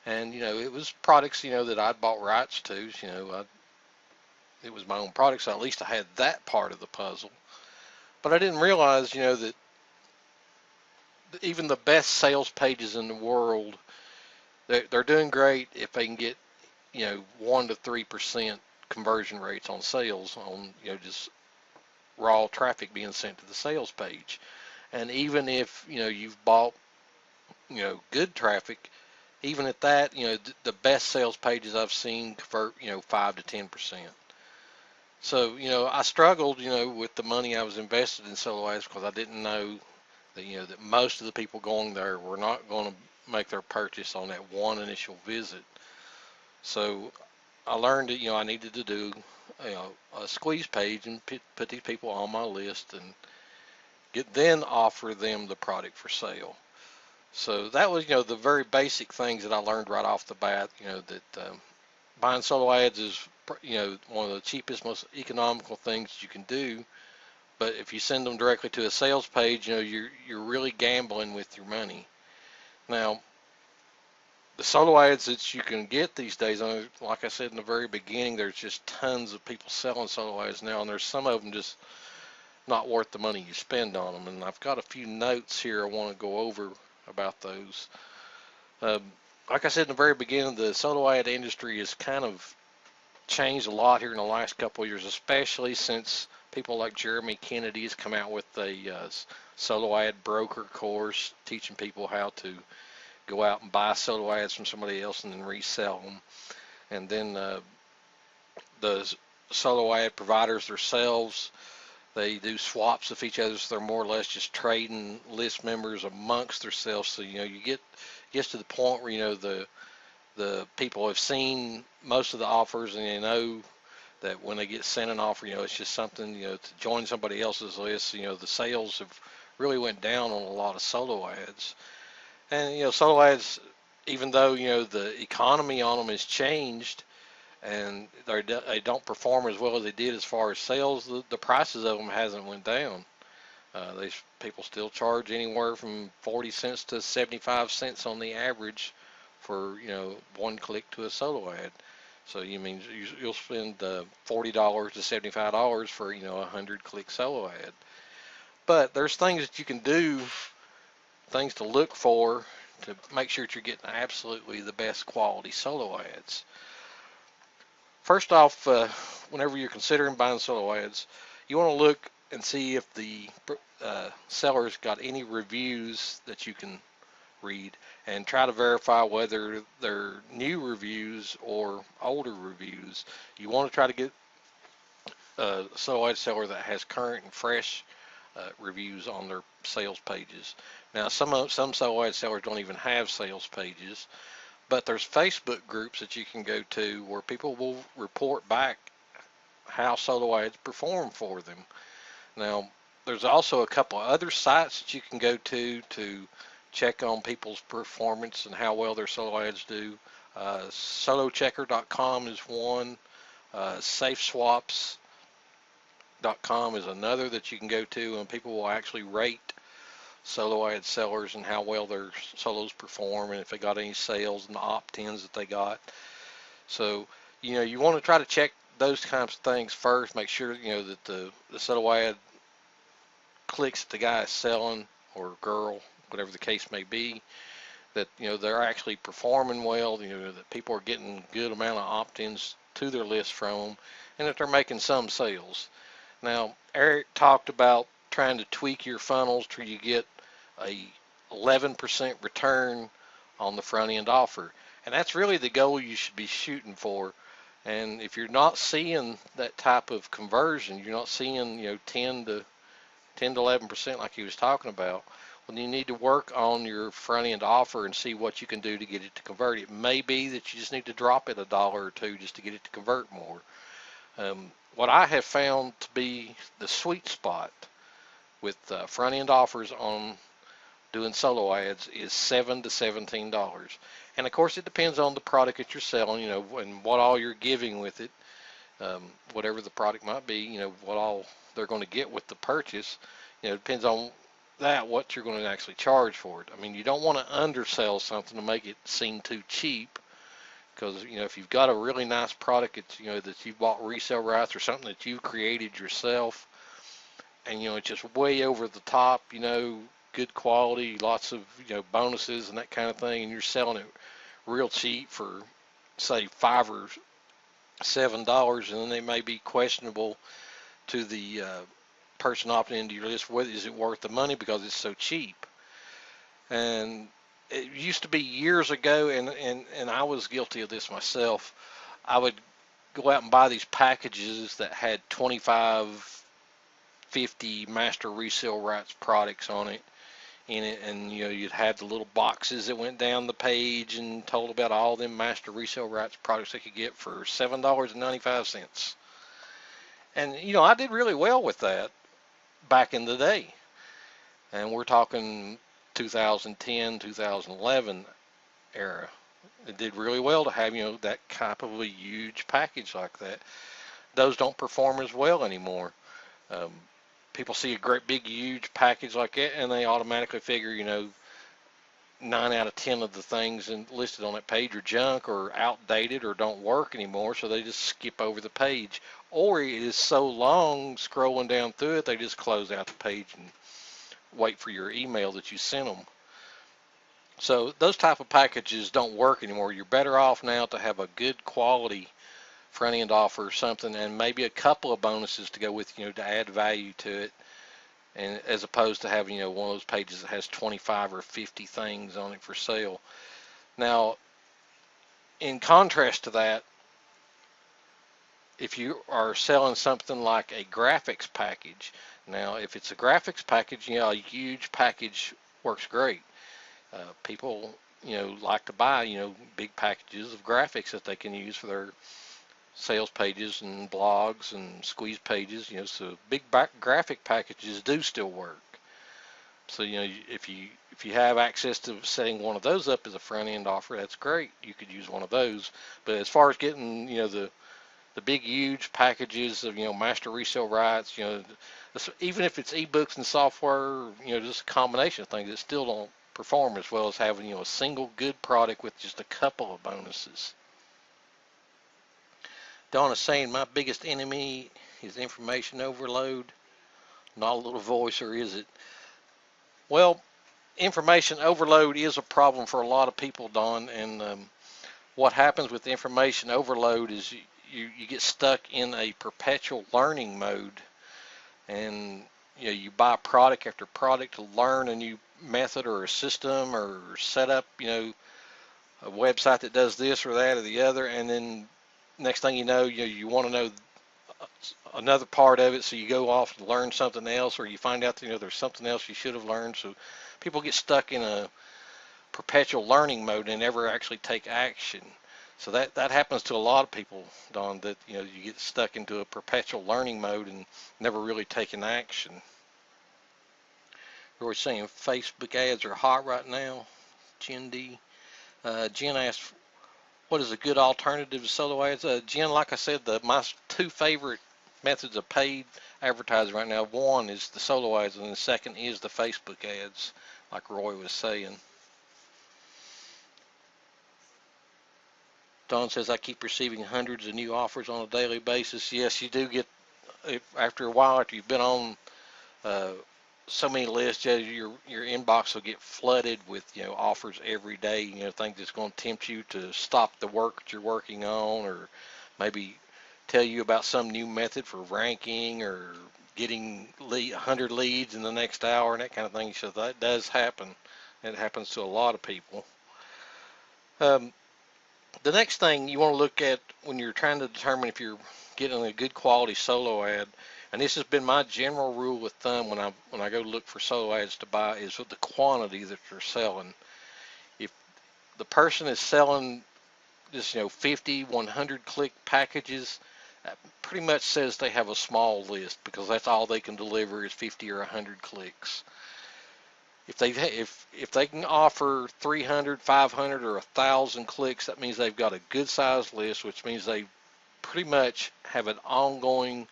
and it was products that I'd bought rights to. It was my own products, so at least I had that part of the puzzle. But I didn't realize, that even the best sales pages in the world, they're doing great if they can get 1 to 3% conversion rates on sales on just raw traffic being sent to the sales page. And even if you've bought good traffic, even at that, the best sales pages I've seen convert 5 to 10%. So I struggled with the money I was invested in solo ads because I didn't know that that most of the people going there were not going to make their purchase on that one initial visit. So I learned that I needed to do a squeeze page and put these people on my list and then offer them the product for sale. So that was the very basic things that I learned right off the bat. That buying solo ads is one of the cheapest, most economical things you can do. But if you send them directly to a sales page, you're really gambling with your money. Now, the solo ads that you can get these days, like I said in the very beginning, there's just tons of people selling solo ads now, and there's some of them just not worth the money you spend on them. And I've got a few notes here I want to go over about those. Um, like I said in the very beginning, the solo ad industry has kind of changed a lot here in the last couple of years, especially since people like Jeremy Kennedy has come out with a solo ad broker course, teaching people how to go out and buy solo ads from somebody else and then resell them. And then the solo ad providers themselves, they do swaps of each other, so they're more or less just trading list members amongst themselves. So you gets to the point where the people have seen most of the offers, and they know that when they get sent an offer, it's just something to join somebody else's list. The sales have really went down on a lot of solo ads. And solo ads, even though the economy on them has changed and they don't perform as well as they did as far as sales, the prices of them hasn't went down. These people still charge anywhere from 40 cents to 75 cents on the average for one click to a solo ad. So you mean you'll spend $40 to $75 for a 100-click solo ad. But there's things that you can do, things to look for to make sure that you're getting absolutely the best quality solo ads. First off, whenever you're considering buying solo ads, you want to look and see if the seller's got any reviews that you can read, and try to verify whether they're new reviews or older reviews. You want to try to get a solo ad seller that has current and fresh reviews on their sales pages. Now, some solo ad sellers don't even have sales pages, but there's Facebook groups that you can go to where people will report back how solo ads perform for them. Now, there's also a couple of other sites that you can go to check on people's performance and how well their solo ads do. Solochecker.com is one. SafeSwaps.com is another that you can go to, and people will actually rate solo ad sellers and how well their solos perform, and if they got any sales and the opt-ins that they got. So you want to try to check those kinds of things first. Make sure that the solo ad clicks that the guy is selling, or girl, whatever the case may be, that they're actually performing well, that people are getting a good amount of opt-ins to their list from them, and that they're making some sales. Now, Eric talked about trying to tweak your funnels till you get a 11% return on the front end offer, and that's really the goal you should be shooting for. And if you're not seeing that type of conversion, you're not seeing 10 to 11% like he was talking about, well, you need to work on your front end offer and see what you can do to get it to convert. It may be that you just need to drop it $1 or $2 just to get it to convert more. What I have found to be the sweet spot with front end offers on doing solo ads is $7 to $17. And of course, it depends on the product that you're selling, and what all you're giving with it. Whatever the product might be, what all they're going to get with the purchase. It depends on that, what you're going to actually charge for it. I mean, you don't want to undersell something to make it seem too cheap, because if you've got a really nice product, it's that you bought resale rights or something that you created yourself, and it's just way over the top, good quality, lots of bonuses and that kind of thing, and you're selling it real cheap for say $5 or $7, and then they may be questionable to the person opting into your list, whether is it worth the money because it's so cheap. And it used to be years ago, and I was guilty of this myself. I would go out and buy these packages that had 25, 50 master resale rights products on it, in it, and you'd have the little boxes that went down the page and told about all them master resale rights products they could get for $7.95. And I did really well with that back in the day, and we're talking 2010, 2011 era. It did really well to have that type of a huge package like that. Those don't perform as well anymore. Um, People see a great big huge package like that, and they automatically figure 9 out of 10 of the things listed on that page are junk or outdated or don't work anymore, so they just skip over the page. Or it is so long scrolling down through it, they just close out the page and wait for your email that you sent them. So those type of packages don't work anymore. You're better off now to have a good quality front end offer or something, and maybe a couple of bonuses to go with, to add value to it, and as opposed to having one of those pages that has 25 or 50 things on it for sale. Now, in contrast to that, if you are selling something like a graphics package, now if it's a graphics package, a huge package works great. People like to buy big packages of graphics that they can use for their sales pages and blogs and squeeze pages. So big graphic packages do still work. So if you have access to setting one of those up as a front end offer, that's great. You could use one of those. But as far as getting the big huge packages of master resale rights, even if it's ebooks and software, just a combination of things that still don't perform as well as having a single good product with just a couple of bonuses. Don is saying my biggest enemy is information overload. Not a little voice, or is it? Well, information overload is a problem for a lot of people, Don, and what happens with information overload is you get stuck in a perpetual learning mode, and you buy product after product to learn a new method or a system or set up a website that does this or that or the other, and then next thing you know, you want to know another part of it, so you go off to learn something else, or you find out there's something else you should have learned. So people get stuck in a perpetual learning mode and never actually take action. So that happens to a lot of people, Don, that you get stuck into a perpetual learning mode and never really taking action. We're saying Facebook ads are hot right now. Jen D. Jen asked, what is a good alternative to solo ads? Jen, like I said, my two favorite methods of paid advertising right now, one is the solo ads, and the second is the Facebook ads, like Roy was saying. Don says, I keep receiving hundreds of new offers on a daily basis. Yes, you do get, after a while, after you've been on so many lists, your inbox will get flooded with offers every day, things that's going to tempt you to stop the work that you're working on, or maybe tell you about some new method for ranking or getting 100 leads in the next hour and that kind of thing. So that does happen. It happens to a lot of people. The next thing you want to look at when you're trying to determine if you're getting a good quality solo ad, and this has been my general rule of thumb when I go look for solo ads to buy, is with the quantity that they're selling. If the person is selling just 50, 100 click packages, that pretty much says they have a small list, because that's all they can deliver is 50 or 100 clicks. If they can offer 300, 500, or 1,000 clicks, that means they've got a good sized list, which means they pretty much have an ongoing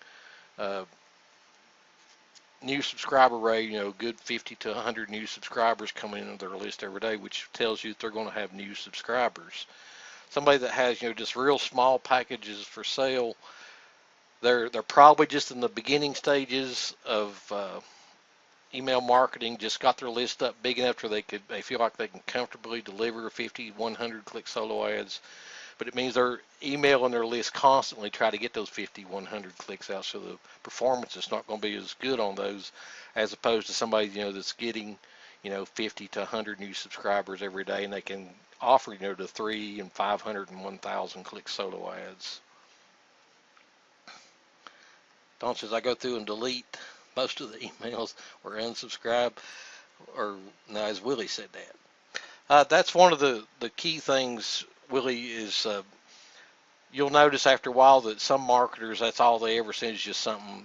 new subscriber rate, good 50 to 100 new subscribers coming into their list every day, which tells you that they're going to have new subscribers. Somebody that has just real small packages for sale, they're probably just in the beginning stages of email marketing, just got their list up big enough where they feel like they can comfortably deliver 50, 100 click solo ads. But it means they're emailing their list constantly, try to get those 50, 100 clicks out, so the performance is not going to be as good on those, as opposed to somebody that's getting 50 to 100 new subscribers every day, and they can offer the 3 and 500 and 1,000 click solo ads. Don says, I go through and delete most of the emails or unsubscribe. Or no, as Willie said that. That's one of the key things, Willie, is you'll notice after a while that some marketers, that's all they ever send is just something,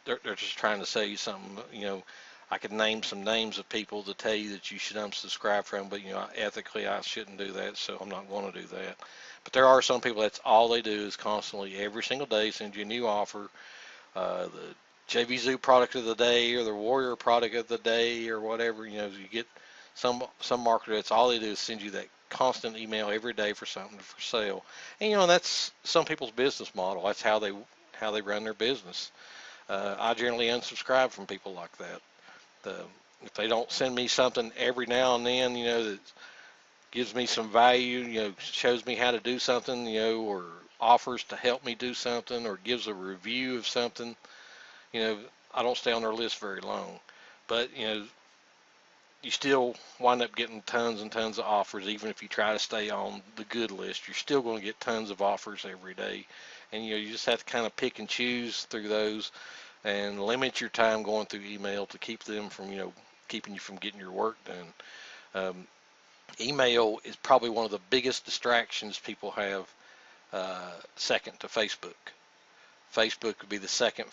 they're just trying to sell you something. I could name some names of people to tell you that you should unsubscribe from, but ethically I shouldn't do that, so I'm not going to do that. But there are some people that's all they do is constantly every single day send you a new offer, the JV Zoo product of the day or the Warrior product of the day or whatever. You get some marketer that's all they do is send you that constant email every day for something for sale. And that's some people's business model. That's how they run their business. I generally unsubscribe from people like that. If they don't send me something every now and then, that gives me some value, shows me how to do something, or offers to help me do something, or gives a review of something, you know, I don't stay on their list very long. But, you still wind up getting tons and tons of offers. Even if you try to stay on the good list, you're still going to get tons of offers every day. And, you just have to kind of pick and choose through those and limit your time going through email to keep them from, keeping you from getting your work done. Email is probably one of the biggest distractions people have, second to Facebook. Facebook would be the second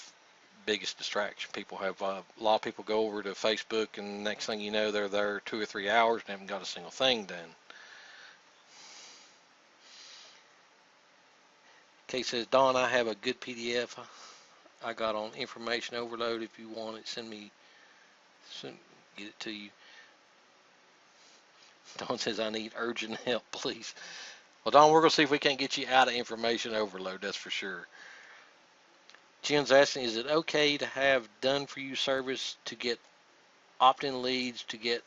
biggest distraction people have. A lot of people go over to Facebook, and next thing you know, they're there 2 or 3 hours and haven't got a single thing done. Kay says, Don, I have a good PDF I got on information overload. If you want it, get it to you. Don says, I need urgent help, please. Well, Don, we're going to see if we can't get you out of information overload, that's for sure. Jen's asking, is it okay to have done for you service to get opt-in leads to get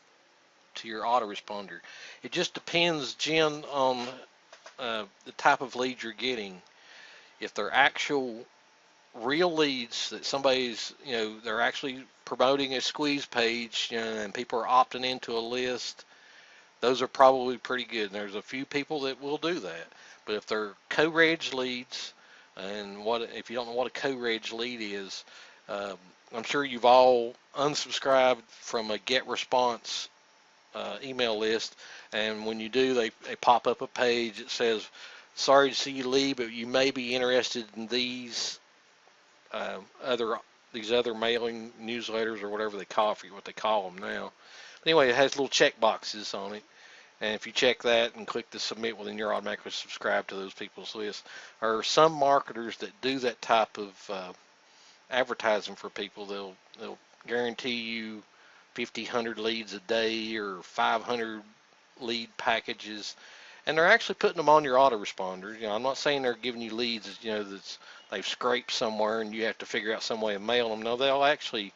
to your autoresponder? It just depends, Jen, on the type of leads you're getting. If they're actual real leads that somebody's, they're actually promoting a squeeze page, and people are opting into a list, those are probably pretty good. And there's a few people that will do that. But if they're co-reg leads, and if you don't know what a co-reg lead is, I'm sure you've all unsubscribed from a get response email list, and when you do, they pop up a page that says, sorry to see you leave, but you may be interested in uh, other these other mailing newsletters or whatever what they call them now. But anyway, it has little check boxes on it, and if you check that and click the submit, well, then you're automatically subscribed to those people's list. There are some marketers that do that type of advertising for people. They'll guarantee you 50, 100 leads a day or 500 lead packages, and they're actually putting them on your autoresponder. I'm not saying they're giving you leads, that's they've scraped somewhere and you have to figure out some way of mailing them. No, they'll actually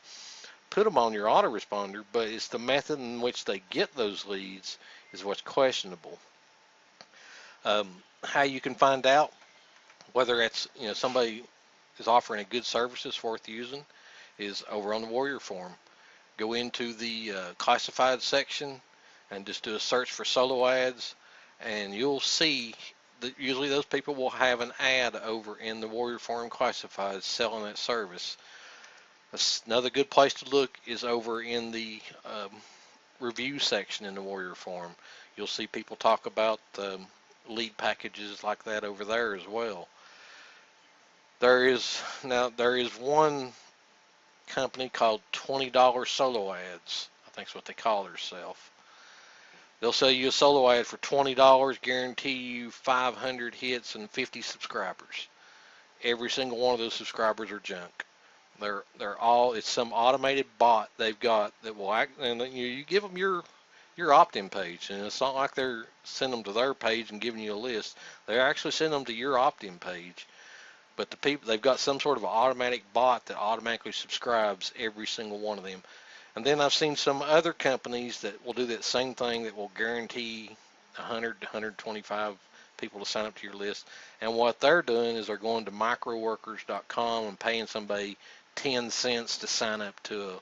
put them on your autoresponder, but it's the method in which they get those leads is what's questionable. How you can find out whether it's somebody is offering a good service that's worth using is over on the Warrior Forum. Go into the classified section and just do a search for solo ads, and you'll see that usually those people will have an ad over in the Warrior Forum classified selling that service. Another good place to look is over in the review section in the Warrior Forum. You'll see people talk about lead packages like that over there as well. There is one company called $20 Solo Ads. I think that's what they call themselves. They'll sell you a solo ad for $20, guarantee you 500 hits and 50 subscribers. Every single one of those subscribers are junk. It's some automated bot they've got that will act, and you give them your opt-in page, and it's not like they're sending them to their page and giving you a list. They're actually sending them to your opt-in page. But the people, they've got some sort of automatic bot that automatically subscribes every single one of them. And then I've seen some other companies that will do that same thing, that will guarantee 100 to 125 people to sign up to your list. And what they're doing is they're going to microworkers.com and paying somebody 10 cents to sign up to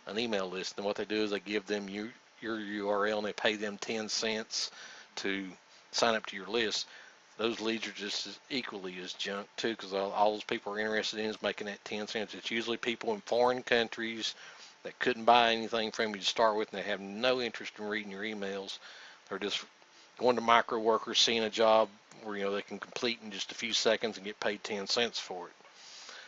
an email list. And what they do is they give them your URL and they pay them 10 cents to sign up to your list. Those leads are just as equally as junk too, because all those people are interested in is making that 10 cents. It's usually people in foreign countries that couldn't buy anything from you to start with, and they have no interest in reading your emails. They're just going to micro workers, seeing a job where they can complete in just a few seconds and get paid 10 cents for it.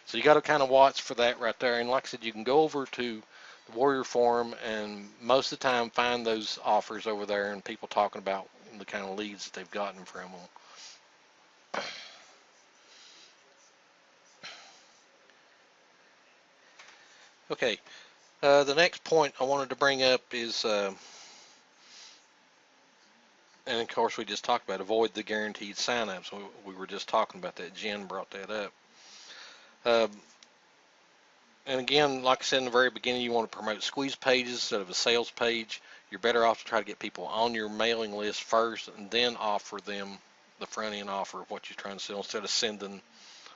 So you got to kind of watch for that right there. And like I said, you can go over to the Warrior Forum and most of the time find those offers over there and people talking about the kind of leads that they've gotten from them. Okay, the next point I wanted to bring up is, and of course we just talked about, avoid the guaranteed signups. We were just talking about that. Jen brought that up. And again, like I said in the very beginning, you want to promote squeeze pages instead of a sales page. You're better off to try to get people on your mailing list first and then offer them the front end offer of what you're trying to sell instead of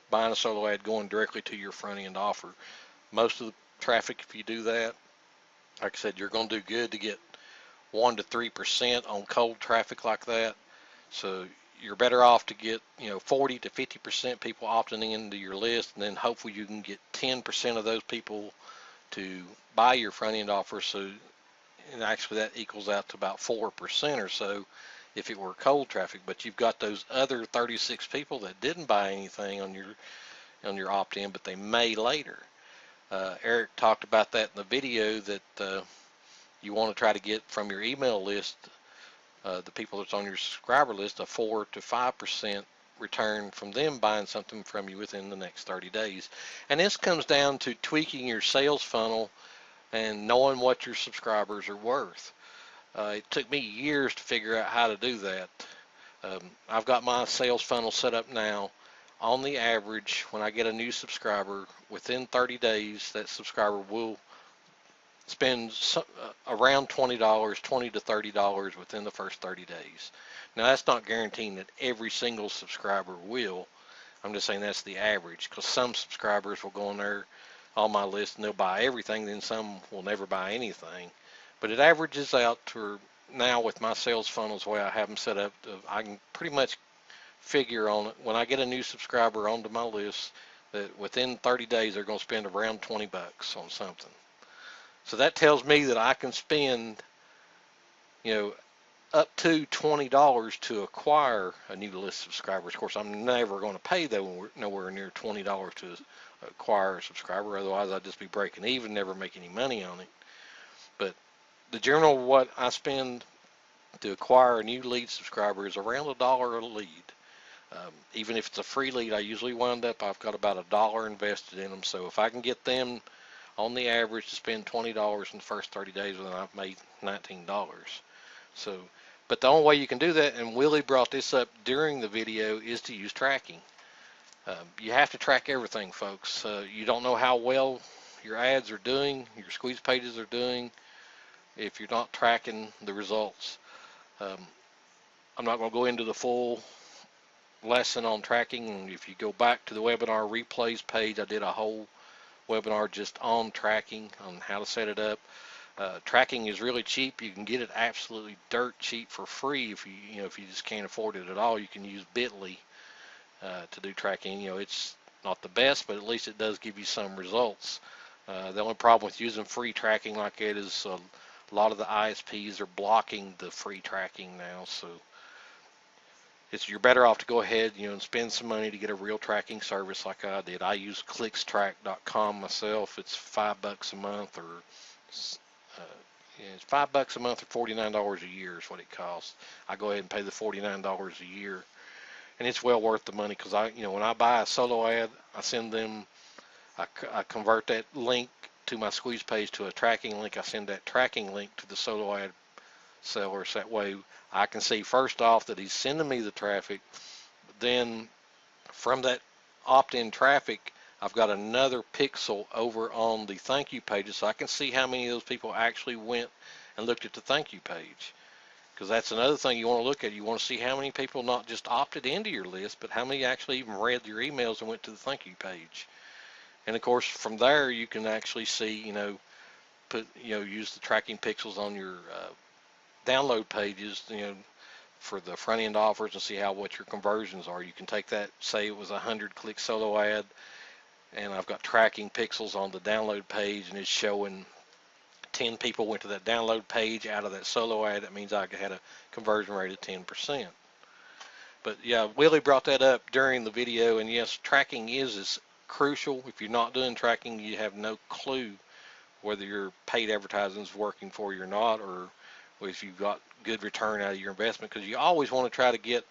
buying a solo ad going directly to your front end offer. Most of the traffic, if you do that, like I said, you're going to do good to get 1 to 3% on cold traffic like that. So you're better off to get 40 to 50% people opting into your list, and then hopefully you can get 10% of those people to buy your front end offer. So, and actually that equals out to about 4% or so if it were cold traffic. But you've got those other 36 people that didn't buy anything on your opt-in, but they may later. Eric talked about that in the video that you want to try to get from your email list, the people that's on your subscriber list, a 4 to 5% return from them buying something from you within the next 30 days. And this comes down to tweaking your sales funnel and knowing what your subscribers are worth. It took me years to figure out how to do that. I've got my sales funnel set up now. On the average, when I get a new subscriber, within 30 days, that subscriber will spend around $20, $20 to $30 within the first 30 days. Now, that's not guaranteeing that every single subscriber will. I'm just saying that's the average, because some subscribers will go on there on my list and they'll buy everything, then some will never buy anything. But it averages out to now with my sales funnels, the way I have them set up, I can pretty much figure on it when I get a new subscriber onto my list that within 30 days they're going to spend around 20 bucks on something. So that tells me that I can spend, up to $20 to acquire a new list of subscribers. Of course, I'm never going to pay nowhere near $20 to acquire a subscriber. Otherwise, I'd just be breaking even, never make any money on it. But the general what I spend to acquire a new lead subscriber is around $1 a lead. Even if it's a free lead, I usually wind up, I've got about $1 invested in them. So if I can get them on the average to spend $20 in the first 30 days, then I've made $19. So, but the only way you can do that, and Willie brought this up during the video, is to use tracking. You have to track everything, folks. You don't know how well your ads are doing, your squeeze pages are doing, if you're not tracking the results. I'm not going to go into the full lesson on tracking. And if you go back to the webinar replays page, I did a whole webinar just on tracking, on how to set it up. Tracking is really cheap. You can get it absolutely dirt cheap for free if you just can't afford it at all. You can use Bitly to do tracking. It's not the best, but at least it does give you some results. The only problem with using free tracking like it is a lot of the ISPs are blocking the free tracking now, so you're better off to go ahead, and spend some money to get a real tracking service like I did. I use clickstrack.com myself. It's $5 a month, or it's $5 a month or $49 a year is what it costs. I go ahead and pay the $49 a year, and it's well worth the money, because when I buy a solo ad, I send them, I convert that link to my squeeze page to a tracking link. I send that tracking link to the solo ad seller, so that way I can see first off that he's sending me the traffic. Then from that opt-in traffic, I've got another pixel over on the thank you pages, so I can see how many of those people actually went and looked at the thank you page. Because that's another thing you want to look at. You want to see how many people not just opted into your list, but how many actually even read your emails and went to the thank you page. And of course, from there you can actually see, use the tracking pixels on your download pages, for the front end offers, and see what your conversions are. You can take that, say it was a 100-click solo ad, and I've got tracking pixels on the download page, and it's showing 10 people went to that download page out of that solo ad, that means I had a conversion rate of 10%. But yeah, Willie brought that up during the video, and yes, tracking is crucial. If you're not doing tracking, you have no clue whether your paid advertising is working for you or not, or if you've got good return out of your investment, because you always want to try to get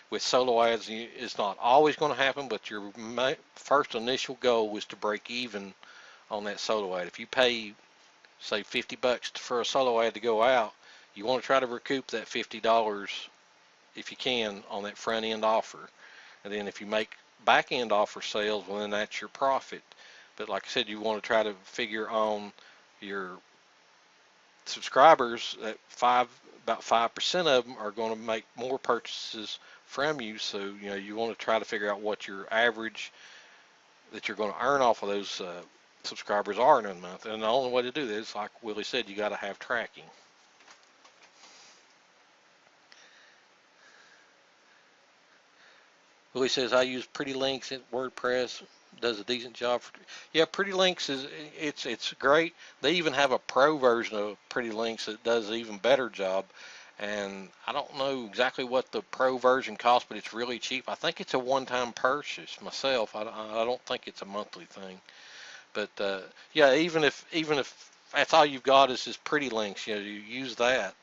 with solo ads. It's not always going to happen, but your first initial goal is to break even on that solo ad. If you pay, say, $50 for a solo ad to go out, you want to try to recoup that $50 if you can on that front end offer. And then if you make back end offer sales, well, then that's your profit. But like I said, you want to try to figure on your subscribers that about 5% of them are going to make more purchases from you. So you want to try to figure out what your average that you're going to earn off of those subscribers are in a month. And the only way to do this, like Willie said, you got to have tracking. Willie says, I use Pretty Links at WordPress, does a decent job. Yeah, Pretty Links it's great. They even have a pro version of Pretty Links that does an even better job. And I don't know exactly what the pro version costs, but it's really cheap. I think it's a one-time purchase myself. I don't think it's a monthly thing. But yeah, even if that's all you've got is this Pretty Links, you use that.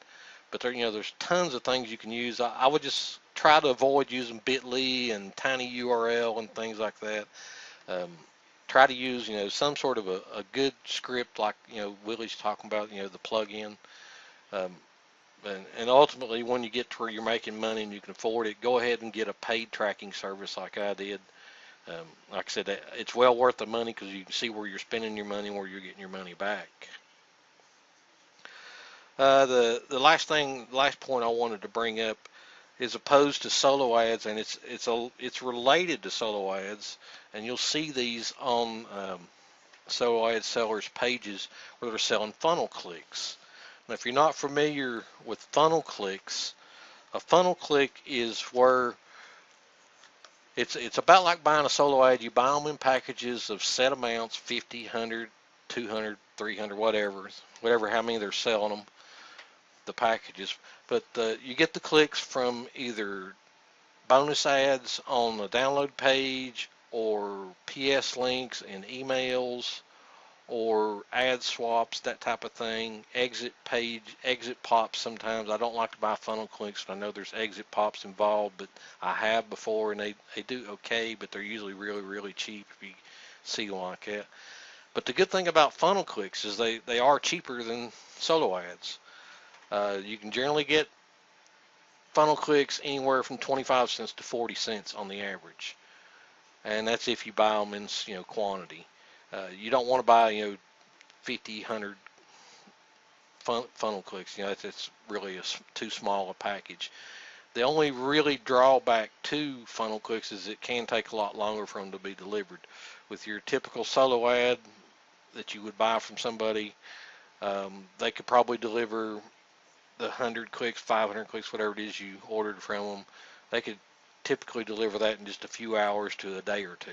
But there's tons of things you can use. I would just try to avoid using bit.ly and tiny URL and things like that. Try to use some sort of a good script like Willie's talking about, the plug-in. And ultimately, when you get to where you're making money and you can afford it, go ahead and get a paid tracking service like I did. Like I said, it's well worth the money because you can see where you're spending your money and where you're getting your money back. The last point I wanted to bring up is opposed to solo ads, and it's related to solo ads, and you'll see these on solo ad sellers pages where they're selling funnel clicks. Now, if you're not familiar with funnel clicks, a funnel click is where it's about like buying a solo ad. You buy them in packages of set amounts, 50, 100, 200, 300, whatever how many they're selling them, the packages. But you get the clicks from either bonus ads on the download page or PS links and emails or ad swaps, that type of thing. Exit pops sometimes. I don't like to buy funnel clicks, but I know there's exit pops involved, but I have before, and they do okay, but they're usually really, really cheap if you see them like that. But the good thing about funnel clicks is they are cheaper than solo ads. You can generally get funnel clicks anywhere from 25 cents to 40 cents on the average, and that's if you buy them in quantity. You don't want to buy 50, 100 funnel clicks. It's really too small a package. The only really drawback to funnel clicks is it can take a lot longer for them to be delivered. With your typical solo ad that you would buy from somebody, they could probably deliver the 100 clicks, 500 clicks, whatever it is you ordered from them. They could typically deliver that in just a few hours to a day or two.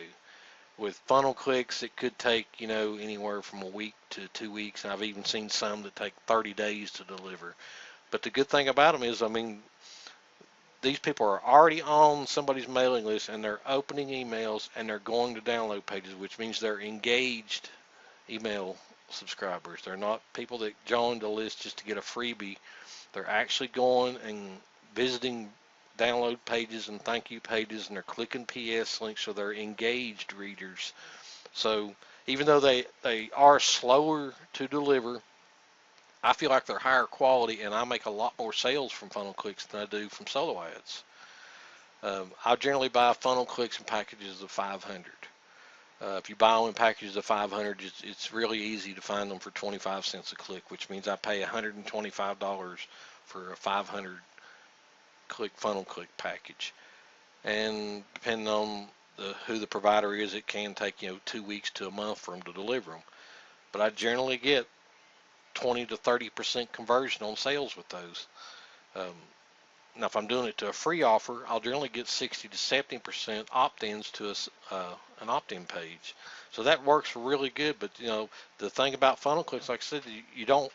With funnel clicks, it could take anywhere from a week to 2 weeks, and I've even seen some that take 30 days to deliver. But the good thing about them is, these people are already on somebody's mailing list, and they're opening emails, and they're going to download pages, which means they're engaged email subscribers. They're not people that joined the list just to get a freebie. They're actually going and visiting download pages and thank you pages, and they're clicking PS links, so they're engaged readers. So even though they are slower to deliver, I feel like they're higher quality, and I make a lot more sales from funnel clicks than I do from solo ads. I generally buy funnel clicks in packages of 500. If you buy them in packages of 500, it's really easy to find them for 25 cents a click, which means I pay $125 for a 500 click funnel click package. And depending on who the provider is, it can take 2 weeks to a month for them to deliver them. But I generally get 20 to 30% conversion on sales with those. Now, if I'm doing it to a free offer, I'll generally get 60 to 70% opt-ins to an opt-in page. So that works really good. But the thing about funnel clicks, like I said, you don't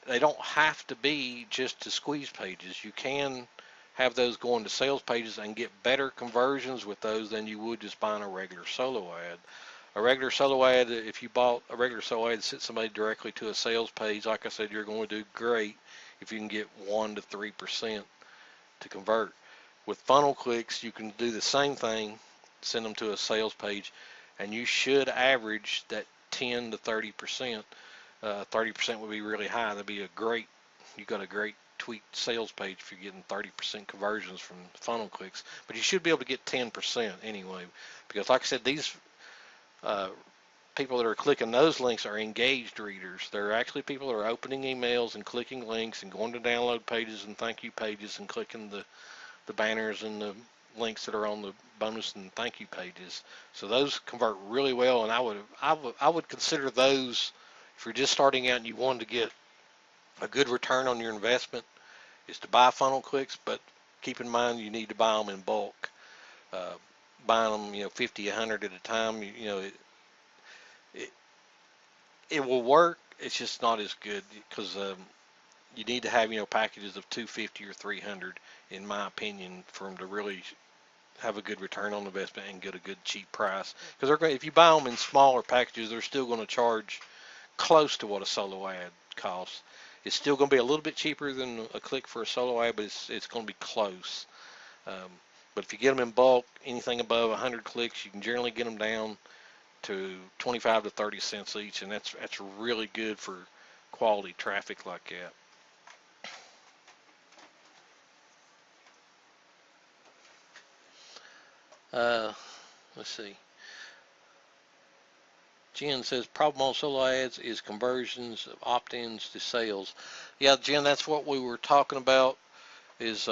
they don't have to be just to squeeze pages. You can have those going to sales pages and get better conversions with those than you would just buying a regular solo ad. A regular solo ad, if you bought a regular solo ad that sent somebody directly to a sales page, like I said, you're going to do great if you can get 1 to 3% to convert. With funnel clicks, you can do the same thing, send them to a sales page, and you should average that 10 to 30%. 30% would be really high. That'd be you got a great tweaked sales page if you're getting 30% conversions from funnel clicks. But you should be able to get 10% anyway, because like I said, these uh, people that are clicking those links are engaged readers. They're actually people that are opening emails and clicking links and going to download pages and thank you pages and clicking the banners and the links that are on the bonus and thank you pages. So those convert really well, and I would consider those, if you're just starting out and you wanted to get a good return on your investment, is to buy funnel clicks, but keep in mind you need to buy them in bulk. Uh, Buying them, 50, 100 at a time, it, it will work. It's just not as good because you need to have, packages of 250 or 300, in my opinion, for them to really have a good return on investment and get a good cheap price. Because if you buy them in smaller packages, they're still going to charge close to what a solo ad costs. It's still going to be a little bit cheaper than a click for a solo ad, but it's going to be close. Um, but if you get them in bulk, anything above 100 clicks, you can generally get them down to 25 to 30 cents each, and that's really good for quality traffic like that. Let's see. Jen says problem on solo ads is conversions of opt-ins to sales. Yeah, Jen, that's what we were talking about. Is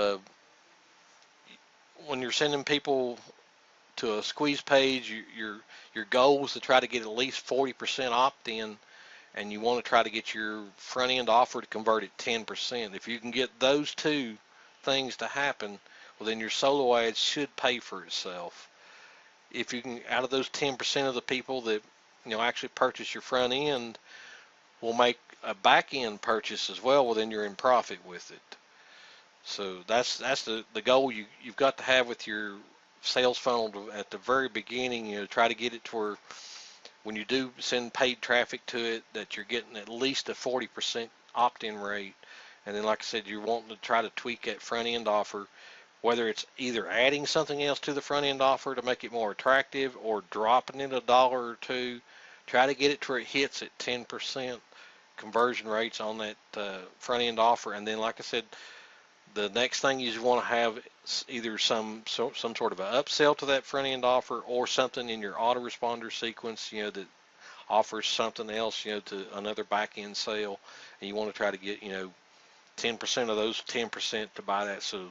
when you're sending people to a squeeze page, your goal is to try to get at least 40% opt-in, and you want to try to get your front end offer to convert at 10%. If you can get those two things to happen, well, then your solo ads should pay for itself. If you can, out of those 10% of the people that actually purchase your front end will make a back end purchase as well, then you're in profit with it. So that's the goal you've got to have with your sales funnel at the very beginning. Try to get it to where when you do send paid traffic to it, that you're getting at least a 40% opt-in rate. And then, like I said, you're wanting to try to tweak that front end offer, whether it's either adding something else to the front end offer to make it more attractive or dropping it $1 or $2. Try to get it to where it hits at 10% conversion rates on that front end offer. And then, like I said, the next thing you want to have either some sort of an upsell to that front end offer, or something in your autoresponder sequence, that offers something else, to another back end sale, and you want to try to get 10% of those 10% to buy that. So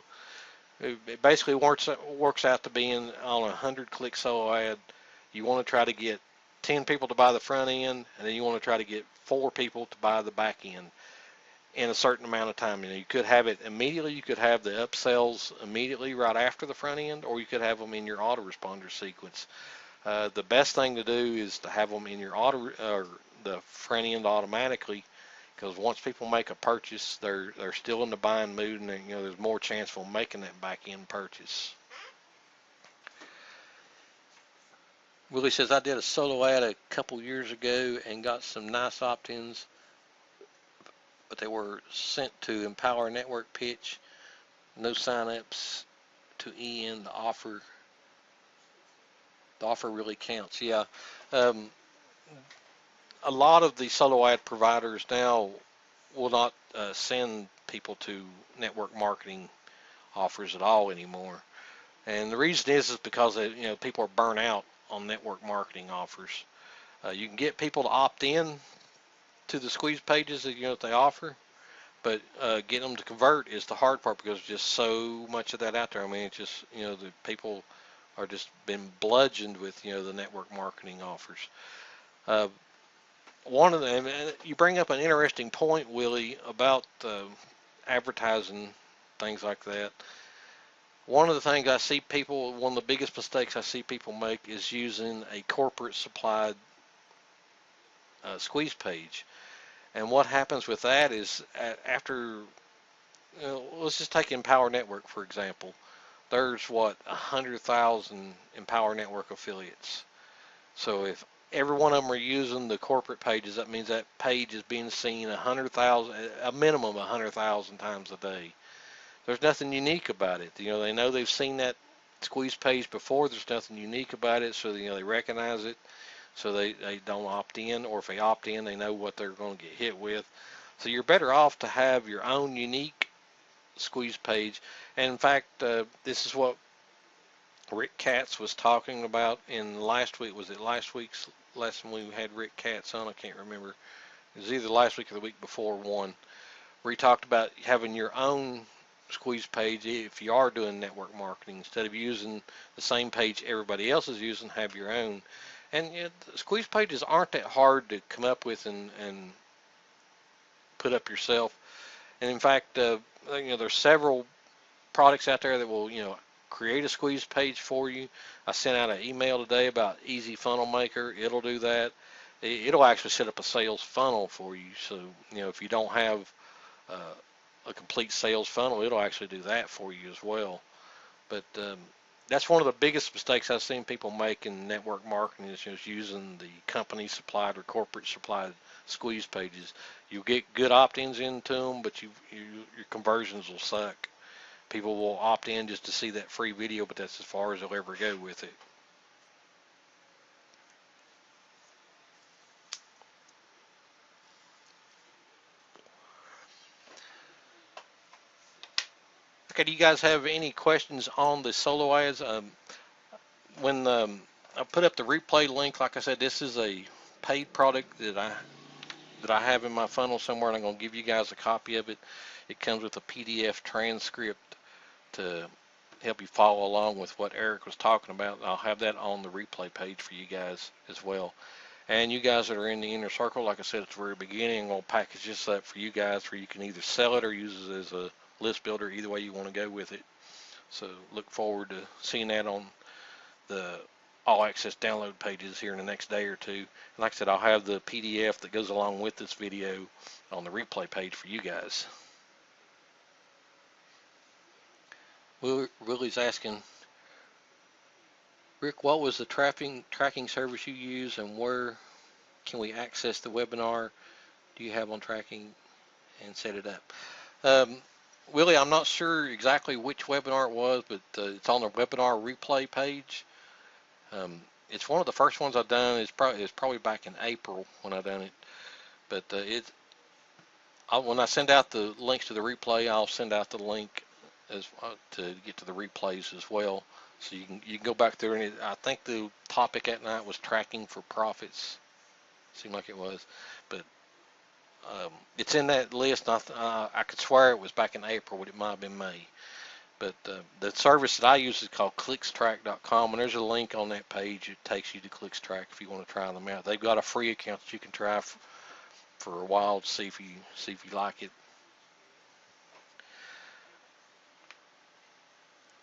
it basically works out to being on a 100-click solo ad, you want to try to get 10 people to buy the front end, and then you want to try to get 4 people to buy the back end in a certain amount of time. You could have it immediately. You could have the upsells immediately right after the front end, or you could have them in your autoresponder sequence. The best thing to do is to have them in your the front end automatically, because once people make a purchase, they're still in the buying mood, and there's more chance for them making that back end purchase. Willie says, I did a solo ad a couple years ago and got some nice opt-ins, but they were sent to Empower Network pitch. No sign-ups to end. The offer really counts. Yeah. A lot of the solo ad providers now will not send people to network marketing offers at all anymore. And the reason is because people are burnt out on network marketing offers. You can get people to opt in to the squeeze pages that they offer, but getting them to convert is the hard part, because there's just so much of that out there. I mean, it's just the people are just been bludgeoned with the network marketing offers. One of them, you bring up an interesting point, Willie, about advertising, things like that. One of the things I see people, one of the biggest mistakes I see people make is using a corporate supplied squeeze page. And what happens with that is after, let's just take Empower Network for example. There's what 100,000 Empower Network affiliates. So if every one of them are using the corporate pages, that means that page is being seen 100,000, a minimum 100,000 times a day. There's nothing unique about it. They know they've seen that squeeze page before. There's nothing unique about it, so they recognize it. So they don't opt in, or if they opt in, they know what they're going to get hit with. So you're better off to have your own unique squeeze page. And in fact, this is what Rick Katz was talking about in last week. Was it last week's lesson we had Rick Katz on? I can't remember. It was either last week or the week before one, where he talked about having your own squeeze page if you are doing network marketing. Instead of using the same page everybody else is using, have your own. And squeeze pages aren't that hard to come up with and put up yourself. And in fact, there's several products out there that will, create a squeeze page for you. I sent out an email today about Easy Funnel Maker. It'll do that. It'll actually set up a sales funnel for you. So, if you don't have uh, a complete sales funnel, it'll actually do that for you as well. But that's one of the biggest mistakes I've seen people make in network marketing is just using the company supplied or corporate supplied squeeze pages. You'll get good opt-ins into them, but your conversions will suck. People will opt in just to see that free video, but that's as far as they'll ever go with it. Okay, do you guys have any questions on the solo ads? When I put up the replay link, like I said, this is a paid product that I have in my funnel somewhere, and I'm going to give you guys a copy of it. It comes with a PDF transcript to help you follow along with what Eric was talking about. I'll have that on the replay page for you guys as well. And you guys that are in the inner circle, like I said at the very beginning, I'm going to package this up for you guys where you can either sell it or use it as a list builder, either way you want to go with it. So look forward to seeing that on the all access download pages here in the next day or two. And like I said, I'll have the PDF that goes along with this video on the replay page for you guys. Willie's asking, Rick, what was the tracking service you use and where can we access the webinar? Do you have on tracking and set it up? Willie, I'm not sure exactly which webinar it was, but it's on the webinar replay page. It's one of the first ones I've done. It's probably back in April when I done it. But when I send out the links to the replay, I'll send out the link to get to the replays as well. So you can go back there, and I think the topic at night was tracking for profits. Seemed like it was, but it's in that list. I could swear it was back in April, but it might have been May. But the service that I use is called clickstrack.com, and there's a link on that page. It takes you to Clickstrack if you want to try them out. They've got a free account that you can try for a while to see if you like it.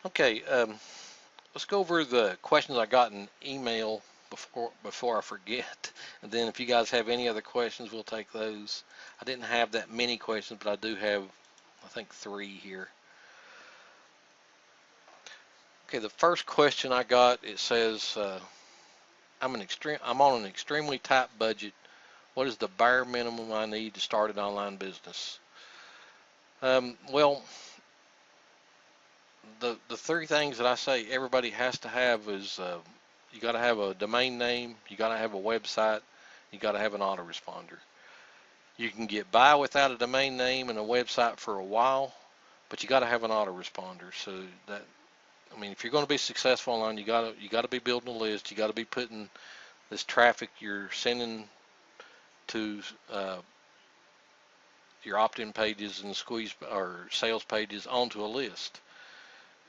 Okay, let's go over the questions I got in email before I forget. And then if you guys have any other questions, we'll take those. I didn't have that many questions, but I do have, I think, 3 here. Okay, the first question I got, it says, I'm on an extremely tight budget. What is the bare minimum I need to start an online business? Well, the 3 things that I say everybody has to have is you got to have a domain name, you got to have a website, you got to have an autoresponder. You can get by without a domain name and a website for a while, but you got to have an autoresponder. So that, I mean, if you're going to be successful online, you got to be building a list. You got to be putting this traffic you're sending to your opt-in pages and squeeze or sales pages onto a list.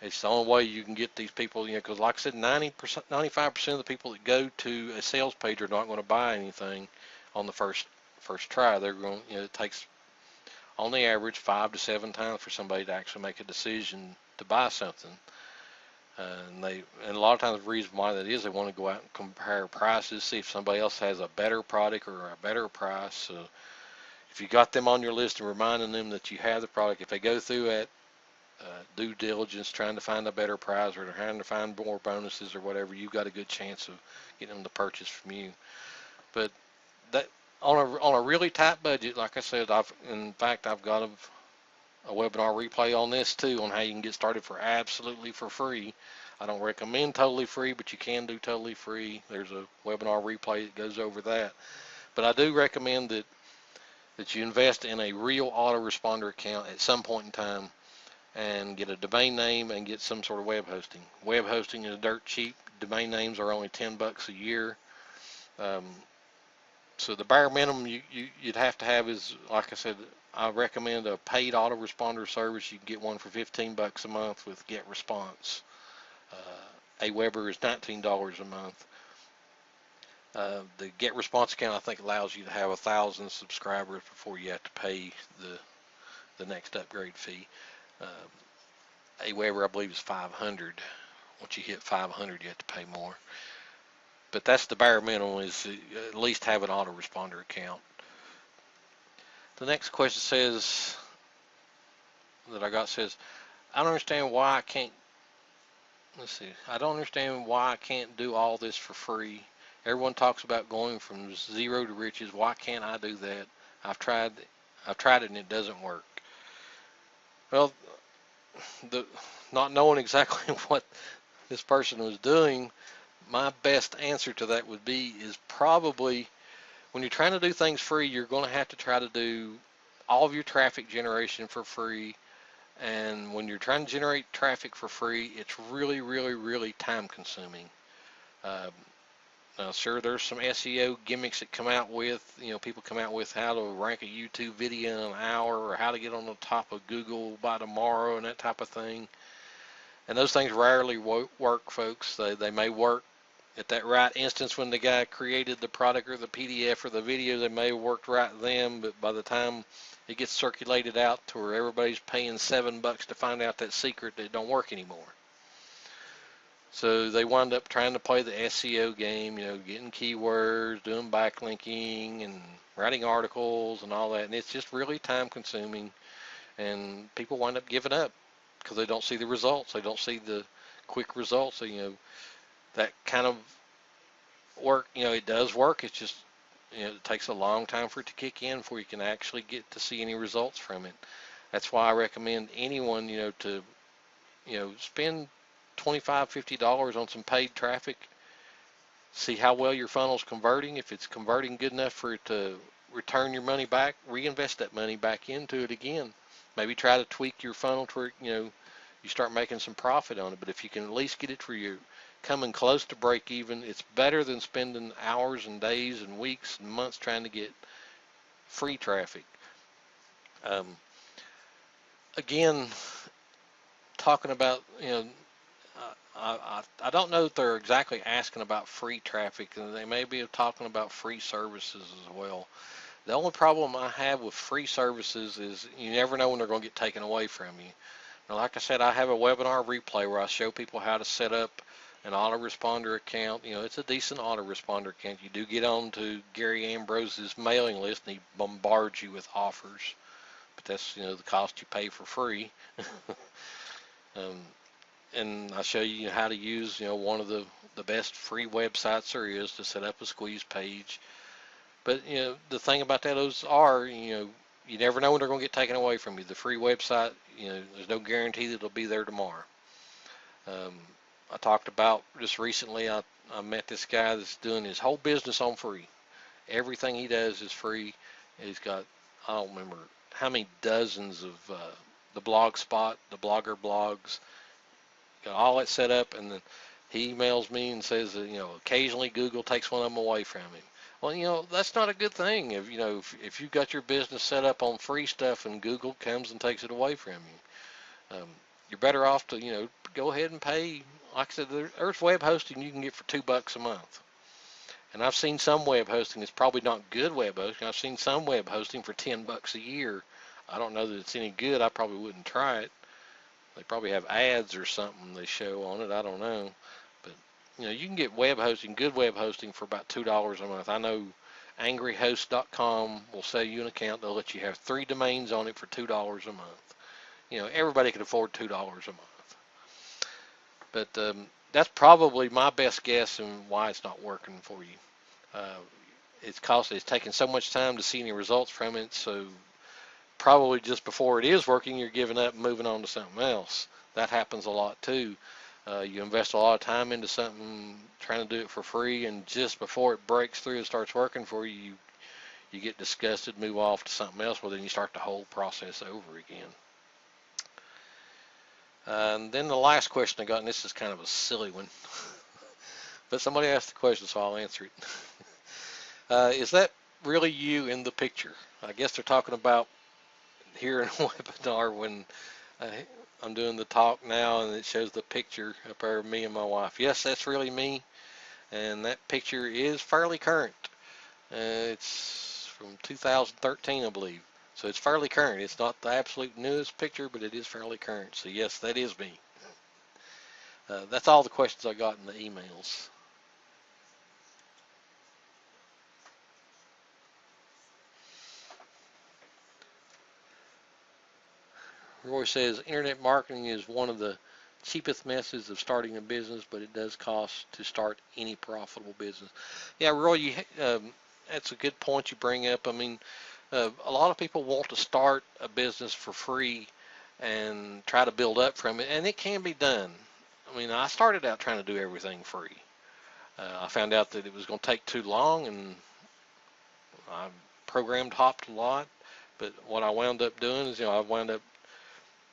It's the only way you can get these people, because like I said, 90%, 95% of the people that go to a sales page are not going to buy anything on the first try. They're going, it takes on the average 5 to 7 times for somebody to actually make a decision to buy something. And a lot of times the reason why that is, they want to go out and compare prices, see if somebody else has a better product or a better price. So, if you got them on your list and reminding them that you have the product, if they go through at due diligence trying to find a better price or trying to find more bonuses or whatever, you've got a good chance of getting them to purchase from you. But that on a really tight budget, like I said, I've got a webinar replay on this too, on how you can get started for absolutely for free. I don't recommend totally free, but you can do totally free. There's a webinar replay that goes over that. But I do recommend that you invest in a real autoresponder account at some point in time and get a domain name and get some sort of web hosting. Web hosting is dirt cheap. Domain names are only $10 a year. Um, so the bare minimum you'd have to have is, like I said, I recommend a paid autoresponder service. You can get one for $15 a month with Get Response. Aweber is $19 a month. The Get Response account, I think, allows you to have 1,000 subscribers before you have to pay the next upgrade fee. Aweber, I believe, is 500. Once you hit 500, you have to pay more. But that's the bare minimum, is at least have an autoresponder account. The next question says, I don't understand why I can't, I don't understand why I can't do all this for free. Everyone talks about going from zero to riches. Why can't I do that? I've tried it and it doesn't work. Well, not knowing exactly what this person was doing, my best answer to that would be is probably when you're trying to do things free, you're going to have to try to do all of your traffic generation for free. And when you're trying to generate traffic for free, it's really, really, really time consuming. Now, sure, there's some SEO gimmicks that come out with, people come out with how to rank a YouTube video in an hour or how to get on the top of Google by tomorrow and that type of thing. And those things rarely work, folks. They may work at that right instance when the guy created the product or the PDF or the video. They may have worked right then, but by the time it gets circulated out to where everybody's paying $7 to find out that secret, it don't work anymore. So they wind up trying to play the SEO game, getting keywords, doing backlinking and writing articles and all that. And it's just really time consuming, and people wind up giving up because they don't see the results. They don't see the quick results. So, that kind of work, it does work. It's just, it takes a long time for it to kick in before you can actually get to see any results from it. That's why I recommend anyone, to, spend $25, $50 on some paid traffic. See how well your funnel's converting. If it's converting good enough for it to return your money back, reinvest that money back into it again. Maybe try to tweak your funnel to where, you start making some profit on it. But if you can at least get it for you coming close to break even, it's better than spending hours and days and weeks and months trying to get free traffic. Again, talking about, I don't know if they're exactly asking about free traffic, and they may be talking about free services as well. The only problem I have with free services is you never know when they're going to get taken away from you. Now, like I said, I have a webinar replay where I show people how to set up an autoresponder account. It's a decent autoresponder account. You do get on to Gary Ambrose's mailing list, and he bombards you with offers. But that's, the cost you pay for free. And I show you how to use, one of the best free websites there is to set up a squeeze page. But, the thing about that is, you never know when they're going to get taken away from you. The free website, there's no guarantee that it'll be there tomorrow. I talked about just recently, I met this guy that's doing his whole business on free. Everything he does is free. He's got, I don't remember how many dozens of the blog spot, the blogger blogs, got all that set up, and then he emails me and says that, occasionally Google takes one of them away from him. Well, that's not a good thing. If you've got your business set up on free stuff and Google comes and takes it away from you, you're better off to, go ahead and pay. Like I said, there's web hosting you can get for $2 a month. And I've seen some web hosting. It's probably not good web hosting. I've seen some web hosting for $10 a year. I don't know that it's any good. I probably wouldn't try it. They probably have ads or something they show on it. I don't know. But, you can get web hosting, good web hosting for about $2 a month. I know angryhost.com will sell you an account. They'll let you have 3 domains on it for $2 a month. Everybody can afford $2 a month. But that's probably my best guess and why it's not working for you. It's taking so much time to see any results from it, so probably just before it is working, you're giving up and moving on to something else. That happens a lot too. You invest a lot of time into something, trying to do it for free, and just before it breaks through and starts working for you, you get disgusted, move off to something else. Well, then you start the whole process over again. And then the last question I got, and this is kind of a silly one, but somebody asked the question, so I'll answer it. Is that really you in the picture? I guess they're talking about here in a webinar when I'm doing the talk now, and it shows the picture up there of me and my wife. Yes, that's really me, and that picture is fairly current. It's from 2013, I believe. So it's fairly current. It's not the absolute newest picture, but it is fairly current. So yes, that is me. That's all the questions I got in the emails. Roy says, internet marketing is one of the cheapest methods of starting a business, but it does cost to start any profitable business. Yeah, Roy, that's a good point you bring up. I mean, a lot of people want to start a business for free and try to build up from it, and it can be done. I mean, I started out trying to do everything free. I found out that it was going to take too long, and I programmed hopped a lot. But what I wound up doing is, I wound up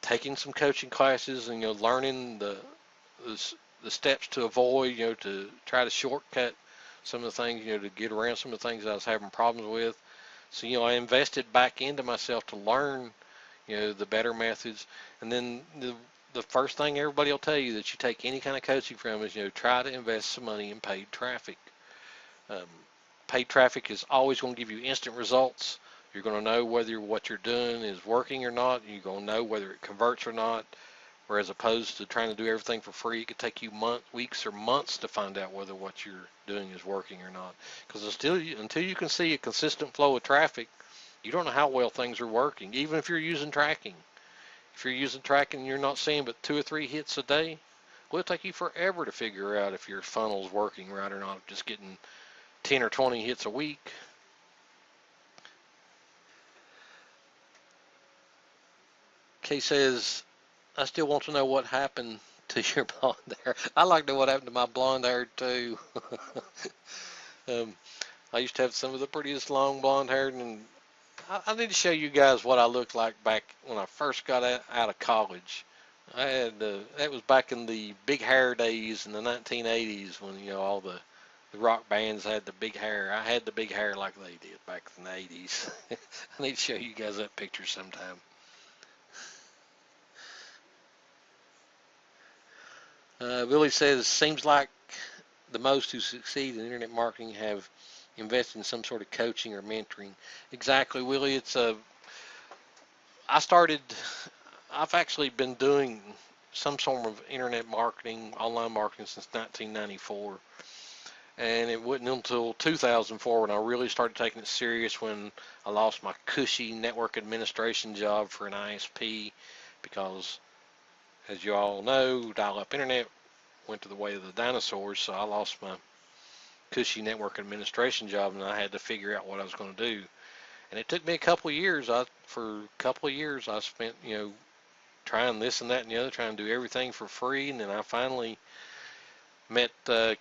taking some coaching classes and learning the steps to avoid, to try to shortcut some of the things, to get around some of the things I was having problems with. So I invested back into myself to learn the better methods. And then the first thing everybody will tell you that you take any kind of coaching from is try to invest some money in paid traffic. Paid traffic is always going to give you instant results. You're going to know whether what you're doing is working or not. You're going to know whether it converts or not. Whereas opposed to trying to do everything for free, it could take you weeks or months to find out whether what you're doing is working or not. Because until you can see a consistent flow of traffic, you don't know how well things are working, even if you're using tracking. If you're using tracking and you're not seeing but 2 or 3 hits a day, well, it'll take you forever to figure out if your funnel's working right or not, just getting 10 or 20 hits a week. Kay says, I still want to know what happened to your blonde hair. I like to know what happened to my blonde hair too. I used to have some of the prettiest long blonde hair, and I need to show you guys what I looked like back when I first got out of college. That was back in the big hair days in the 1980s when all the rock bands had the big hair. I had the big hair like they did back in the 80s. I need to show you guys that picture sometime. Billy says, seems like the most who succeed in internet marketing have invested in some sort of coaching or mentoring. Exactly, Willie. I've actually been doing some sort of internet marketing, online marketing since 1994. And it wasn't until 2004 when I really started taking it serious, when I lost my cushy network administration job for an ISP because, as you all know, dial-up internet went to the way of the dinosaurs, so I lost my cushy network administration job, and I had to figure out what I was going to do. And it took me a couple of years. For a couple of years, I spent, trying this and that and the other, trying to do everything for free, and then I finally met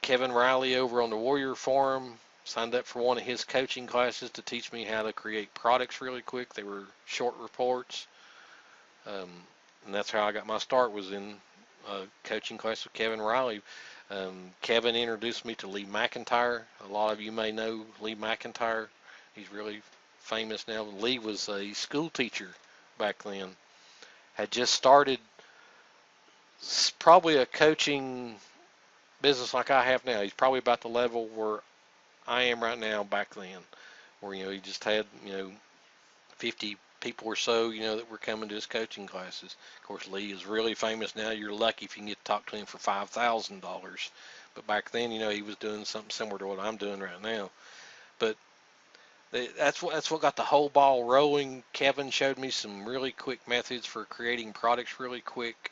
Kevin Riley over on the Warrior Forum, signed up for one of his coaching classes to teach me how to create products really quick. They were short reports. And that's how I got my start, was in a coaching class with Kevin Riley. Kevin introduced me to Lee McIntyre. A lot of you may know Lee McIntyre. He's really famous now. Lee was a school teacher back then. Had just started probably a coaching business like I have now. He's probably about the level where I am right now back then, where, he just had, 50 people or so, that were coming to his coaching classes. Of course, Lee is really famous now. You're lucky if you can get to talk to him for $5,000. But back then, he was doing something similar to what I'm doing right now. But That's what got the whole ball rolling. Kevin showed me some really quick methods for creating products really quick.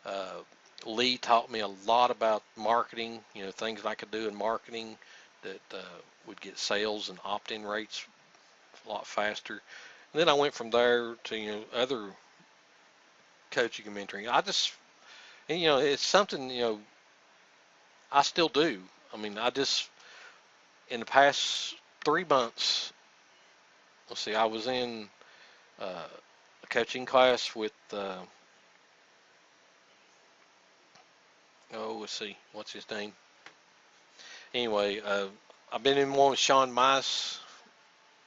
Uh, Lee taught me a lot about marketing, things I could do in marketing that would get sales and opt-in rates a lot faster. And then I went from there to, other coaching and mentoring. It's something, I still do. I mean, in the past 3 months, let's see, I was in a coaching class with, let's see, what's his name? Anyway, I've been in one with Sean Mice.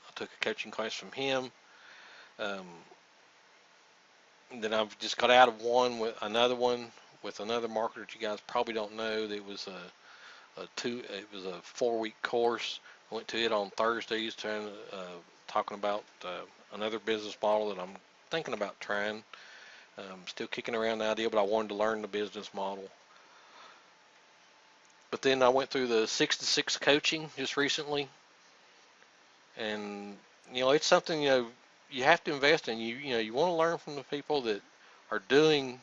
I took a coaching class from him. Um, then I've just got out of one with another marketer that you guys probably don't know. That was it was a 4-week course. I went to it on Thursdays, talking about another business model that I'm thinking about trying. Still kicking around the idea, but I wanted to learn the business model. But then I went through the 6 to 6 coaching just recently, and it's something you have to invest in. You want to learn from the people that are doing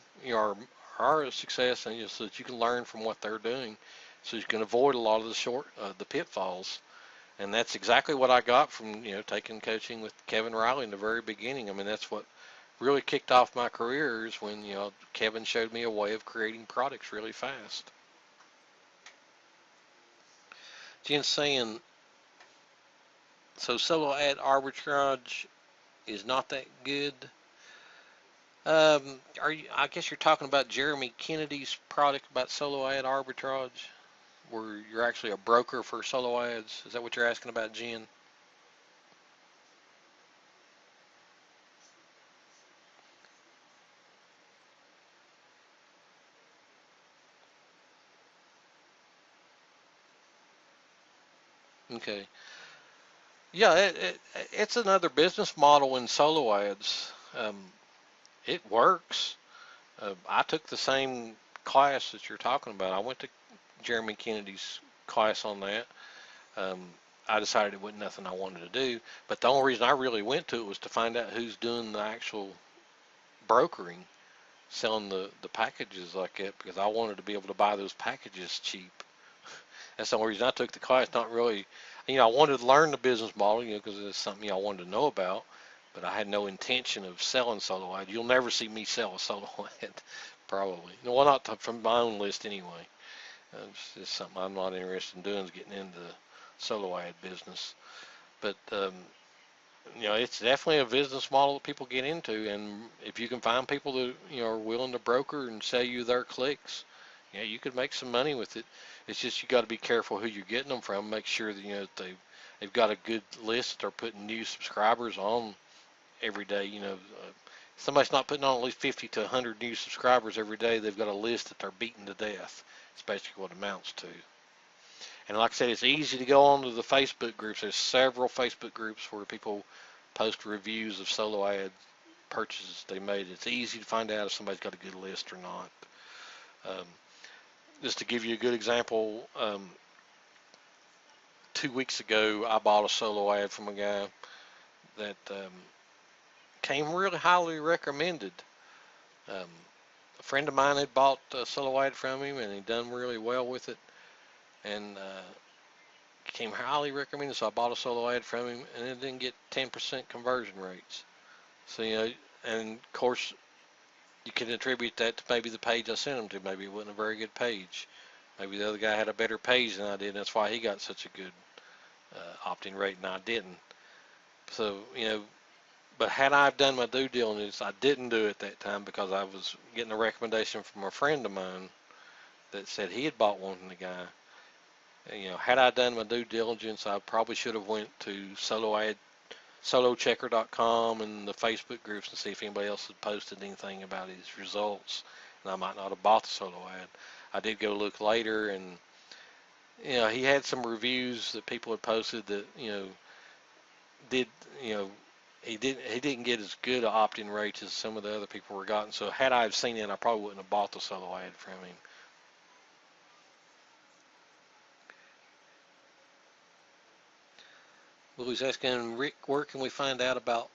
are a success, and so that you can learn from what they're doing, so you can avoid a lot of the pitfalls. And that's exactly what I got from taking coaching with Kevin Riley in the very beginning. I mean, that's what really kicked off my career, is when Kevin showed me a way of creating products really fast. Jen's saying, so solo ad arbitrage is not that good. I guess you're talking about Jeremy Kennedy's product about solo ad arbitrage, where you're actually a broker for solo ads. Is that what you're asking about, Jen? Okay. Yeah, it's another business model in solo ads. It works. I took the same class that you're talking about. I went to Jeremy Kennedy's class on that. Um, I decided it wasn't nothing I wanted to do, but the only reason I really went to it was to find out who's doing the actual brokering, selling the packages like that, because I wanted to be able to buy those packages cheap. That's the only reason I took the class. Not really, I wanted to learn the business model, because it's something I wanted to know about, but I had no intention of selling solo ad. You'll never see me sell a solo ad, probably. No, well, not from my own list anyway. It's just something I'm not interested in doing, is getting into the solo ad business. But it's definitely a business model that people get into, and if you can find people that are willing to broker and sell you their clicks, you could make some money with it. It's just you got to be careful who you're getting them from. Make sure that they've got a good list. They're putting new subscribers on every day. Somebody's not putting on at least 50 to 100 new subscribers every day. They've got a list that they're beating to death. It's basically what it amounts to. And like I said, it's easy to go onto the Facebook groups. There's several Facebook groups where people post reviews of solo ad purchases they made. It's easy to find out if somebody's got a good list or not. Um, just to give you a good example, 2 weeks ago, I bought a solo ad from a guy that came really highly recommended. Um, a friend of mine had bought a solo ad from him, and he'd done really well with it, and came highly recommended. So I bought a solo ad from him, and it didn't get 10% conversion rates. So and of course, you can attribute that to maybe the page I sent him to. Maybe it wasn't a very good page. Maybe the other guy had a better page than I did, and that's why he got such a good opt-in rate, and I didn't. So, but had I done my due diligence, I didn't do it that time because I was getting a recommendation from a friend of mine that said he had bought one from the guy. And, had I done my due diligence, I probably should have went to solochecker.com and the Facebook groups and see if anybody else had posted anything about his results, and I might not have bought the solo ad. I did go look later, and he had some reviews that people had posted that did he didn't get as good opt-in rates as some of the other people were gotten. So had I have seen it, I probably wouldn't have bought the solo ad from him. Willie's asking, Rick, where can we find out about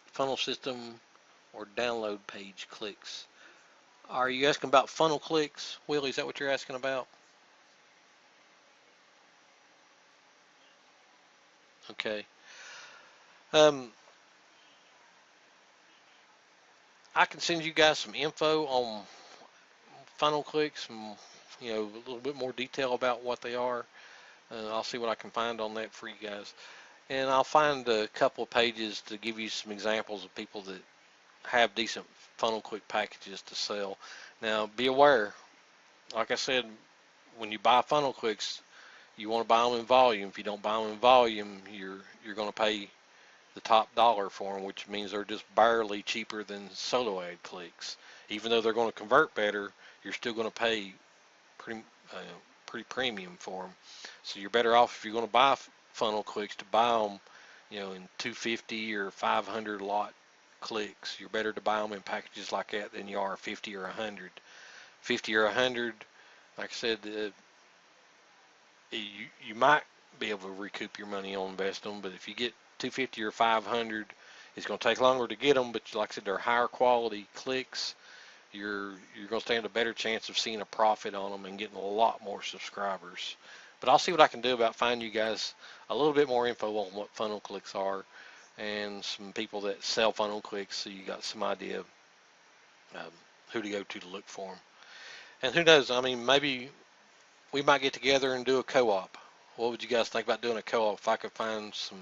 funnel system or download page clicks? Are you asking about funnel clicks, Willie? Is that what you're asking about? Okay. Um, I can send you guys some info on funnel clicks and a little bit more detail about what they are. I'll see what I can find on that for you guys, and I'll find a couple of pages to give you some examples of people that have decent funnel click packages to sell. Now, be aware, like I said, when you buy funnel clicks, you want to buy them in volume. If you don't buy them in volume, you're going to pay the top dollar for them, which means they're just barely cheaper than solo ad clicks. Even though they're going to convert better, you're still going to pay pretty uh, pretty premium for them. So you're better off if you're going to buy funnel clicks to buy them, in 250 or 500 lot clicks. You're better to buy them in packages like that than you are 50 or 100. 50 or 100, like I said, you might be able to recoup your money on investing them, but if you get 250 or 500, it's going to take longer to get them. But like I said, they're higher quality clicks. You're going to stand a better chance of seeing a profit on them and getting a lot more subscribers. But I'll see what I can do about finding you guys a little bit more info on what funnel clicks are and some people that sell funnel clicks, so you got some idea of who to go to look for them. And who knows? I mean, maybe we might get together and do a co-op. What would you guys think about doing a co-op? If I could find some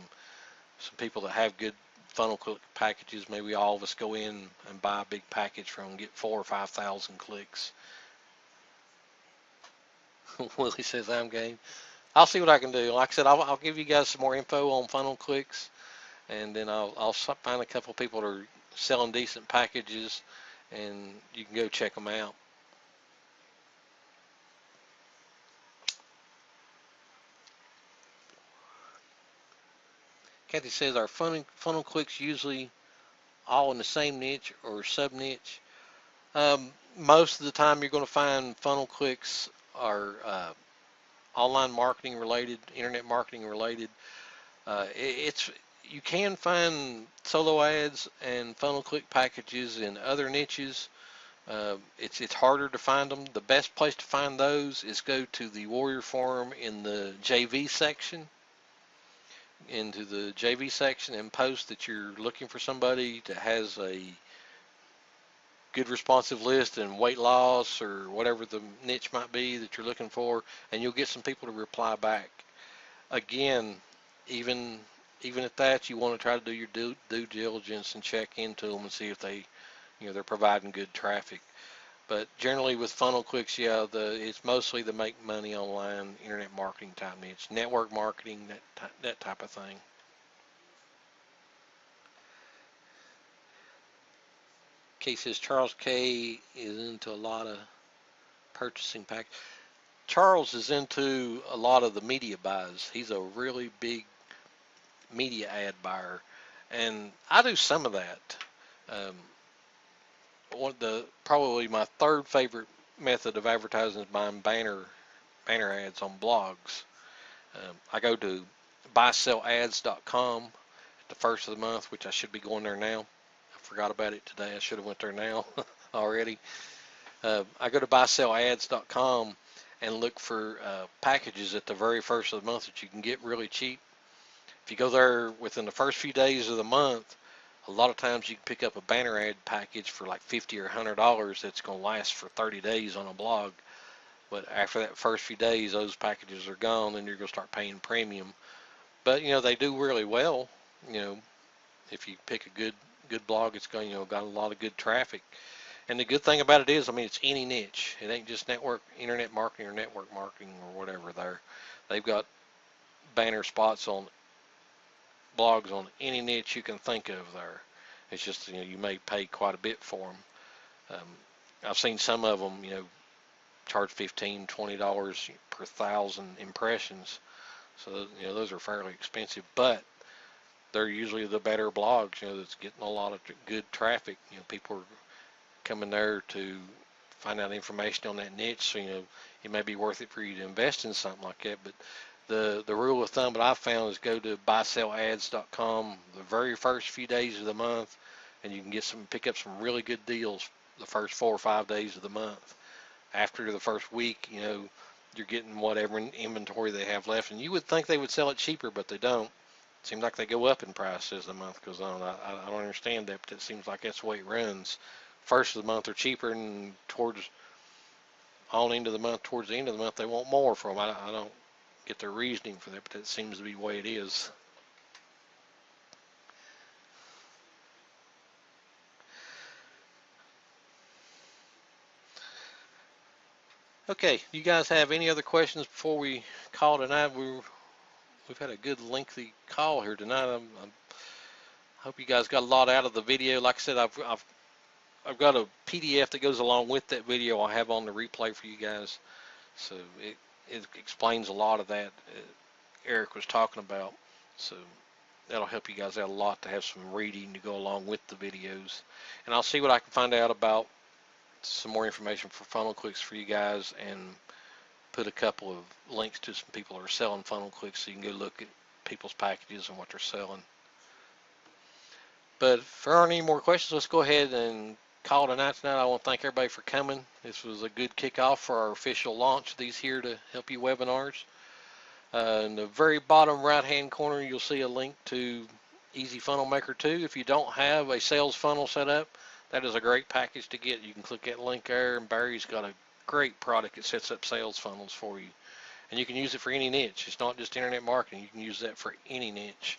people that have good funnel click packages, maybe all of us go in and buy a big package from them, get 4,000 or 5,000 clicks. Willie says I'm game. I'll see what I can do. Like I said, I'll give you guys some more info on funnel clicks, and then I'll find a couple of people that are selling decent packages, and you can go check them out. Kathy says, are funnel clicks usually all in the same niche or sub niche? Most of the time, you're going to find funnel clicks are online marketing related, internet marketing related. It's you can find solo ads and funnel click packages in other niches. It's harder to find them. The best place to find those is go to the Warrior Forum in the JV section, and post that you're looking for somebody that has a good responsive list and weight loss or whatever the niche might be that you're looking for, and you'll get some people to reply back. Again, even at that, you want to try to do your due diligence and check into them and see if they're providing good traffic. But generally with funnel clicks, yeah, it's mostly the make money online internet marketing type niche, network marketing, that type of thing. Kay says Charles K is into a lot of purchasing pack. Charles is into a lot of the media buys. He's a really big media ad buyer, and I do some of that. Probably my third favorite method of advertising is buying banner ads on blogs. I go to buysell.ads.com at the first of the month, which I should be going there now. I forgot about it today. I should have went there now already. I go to buysell.ads.com and look for packages at the very first of the month that you can get really cheap. If you go there within the first few days of the month, a lot of times you can pick up a banner ad package for like $50 or $100 that's going to last for 30 days on a blog. But after that first few days, those packages are gone, and you're going to start paying premium. But they do really well. If you pick a good blog, it's going got a lot of good traffic. And the good thing about it is, I mean, it's any niche. It ain't just internet marketing or network marketing or whatever. They've got banner spots on blogs on any niche you can think of there. It's just, you may pay quite a bit for them. I've seen some of them, charge $15, $20 per 1,000 impressions. So, those are fairly expensive, but they're usually the better blogs, that's getting a lot of good traffic. People are coming there to find out information on that niche. So, it may be worth it for you to invest in something like that, but The rule of thumb that I've found is go to buysell.ads.com the very first few days of the month, and you can pick up some really good deals the first 4 or 5 days of the month. After the first week, you're getting whatever inventory they have left, and you would think they would sell it cheaper, but they don't. It seems like they go up in price as the month goes on. I don't understand that, but it seems like that's the way it runs. First of the month they're cheaper, and towards on into the month, towards the end of the month, they want more from them. I don't get their reasoning for that, but that seems to be the way it is. Okay, you guys have any other questions before we call tonight? We've had a good lengthy call here tonight. I hope you guys got a lot out of the video. Like I said, I've got a PDF that goes along with that video I have on the replay for you guys. So it explains a lot of that Eric was talking about. So that'll help you guys out a lot to have some reading to go along with the videos. And I'll see what I can find out about some more information for funnel clicks for you guys, and put a couple of links to some people who are selling funnel clicks so you can go look at people's packages and what they're selling. But if there aren't any more questions, let's go ahead and call it a night tonight. I want to thank everybody for coming. This was a good kickoff for our official launch of these Here to Help You webinars. In the very bottom right hand corner, you'll see a link to Easy Funnel Maker 2. If you don't have a sales funnel set up, that is a great package to get. You can click that link there, and Barry's got a great product that sets up sales funnels for you. And you can use it for any niche. It's not just internet marketing. You can use that for any niche.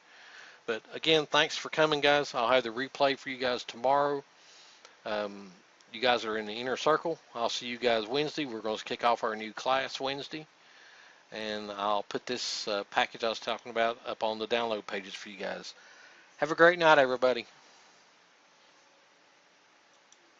But again, thanks for coming, guys. I'll have the replay for you guys tomorrow. You guys are in the inner circle. I'll see you guys Wednesday. We're going to kick off our new class Wednesday. And I'll put this package I was talking about up on the download pages for you guys. Have a great night, everybody.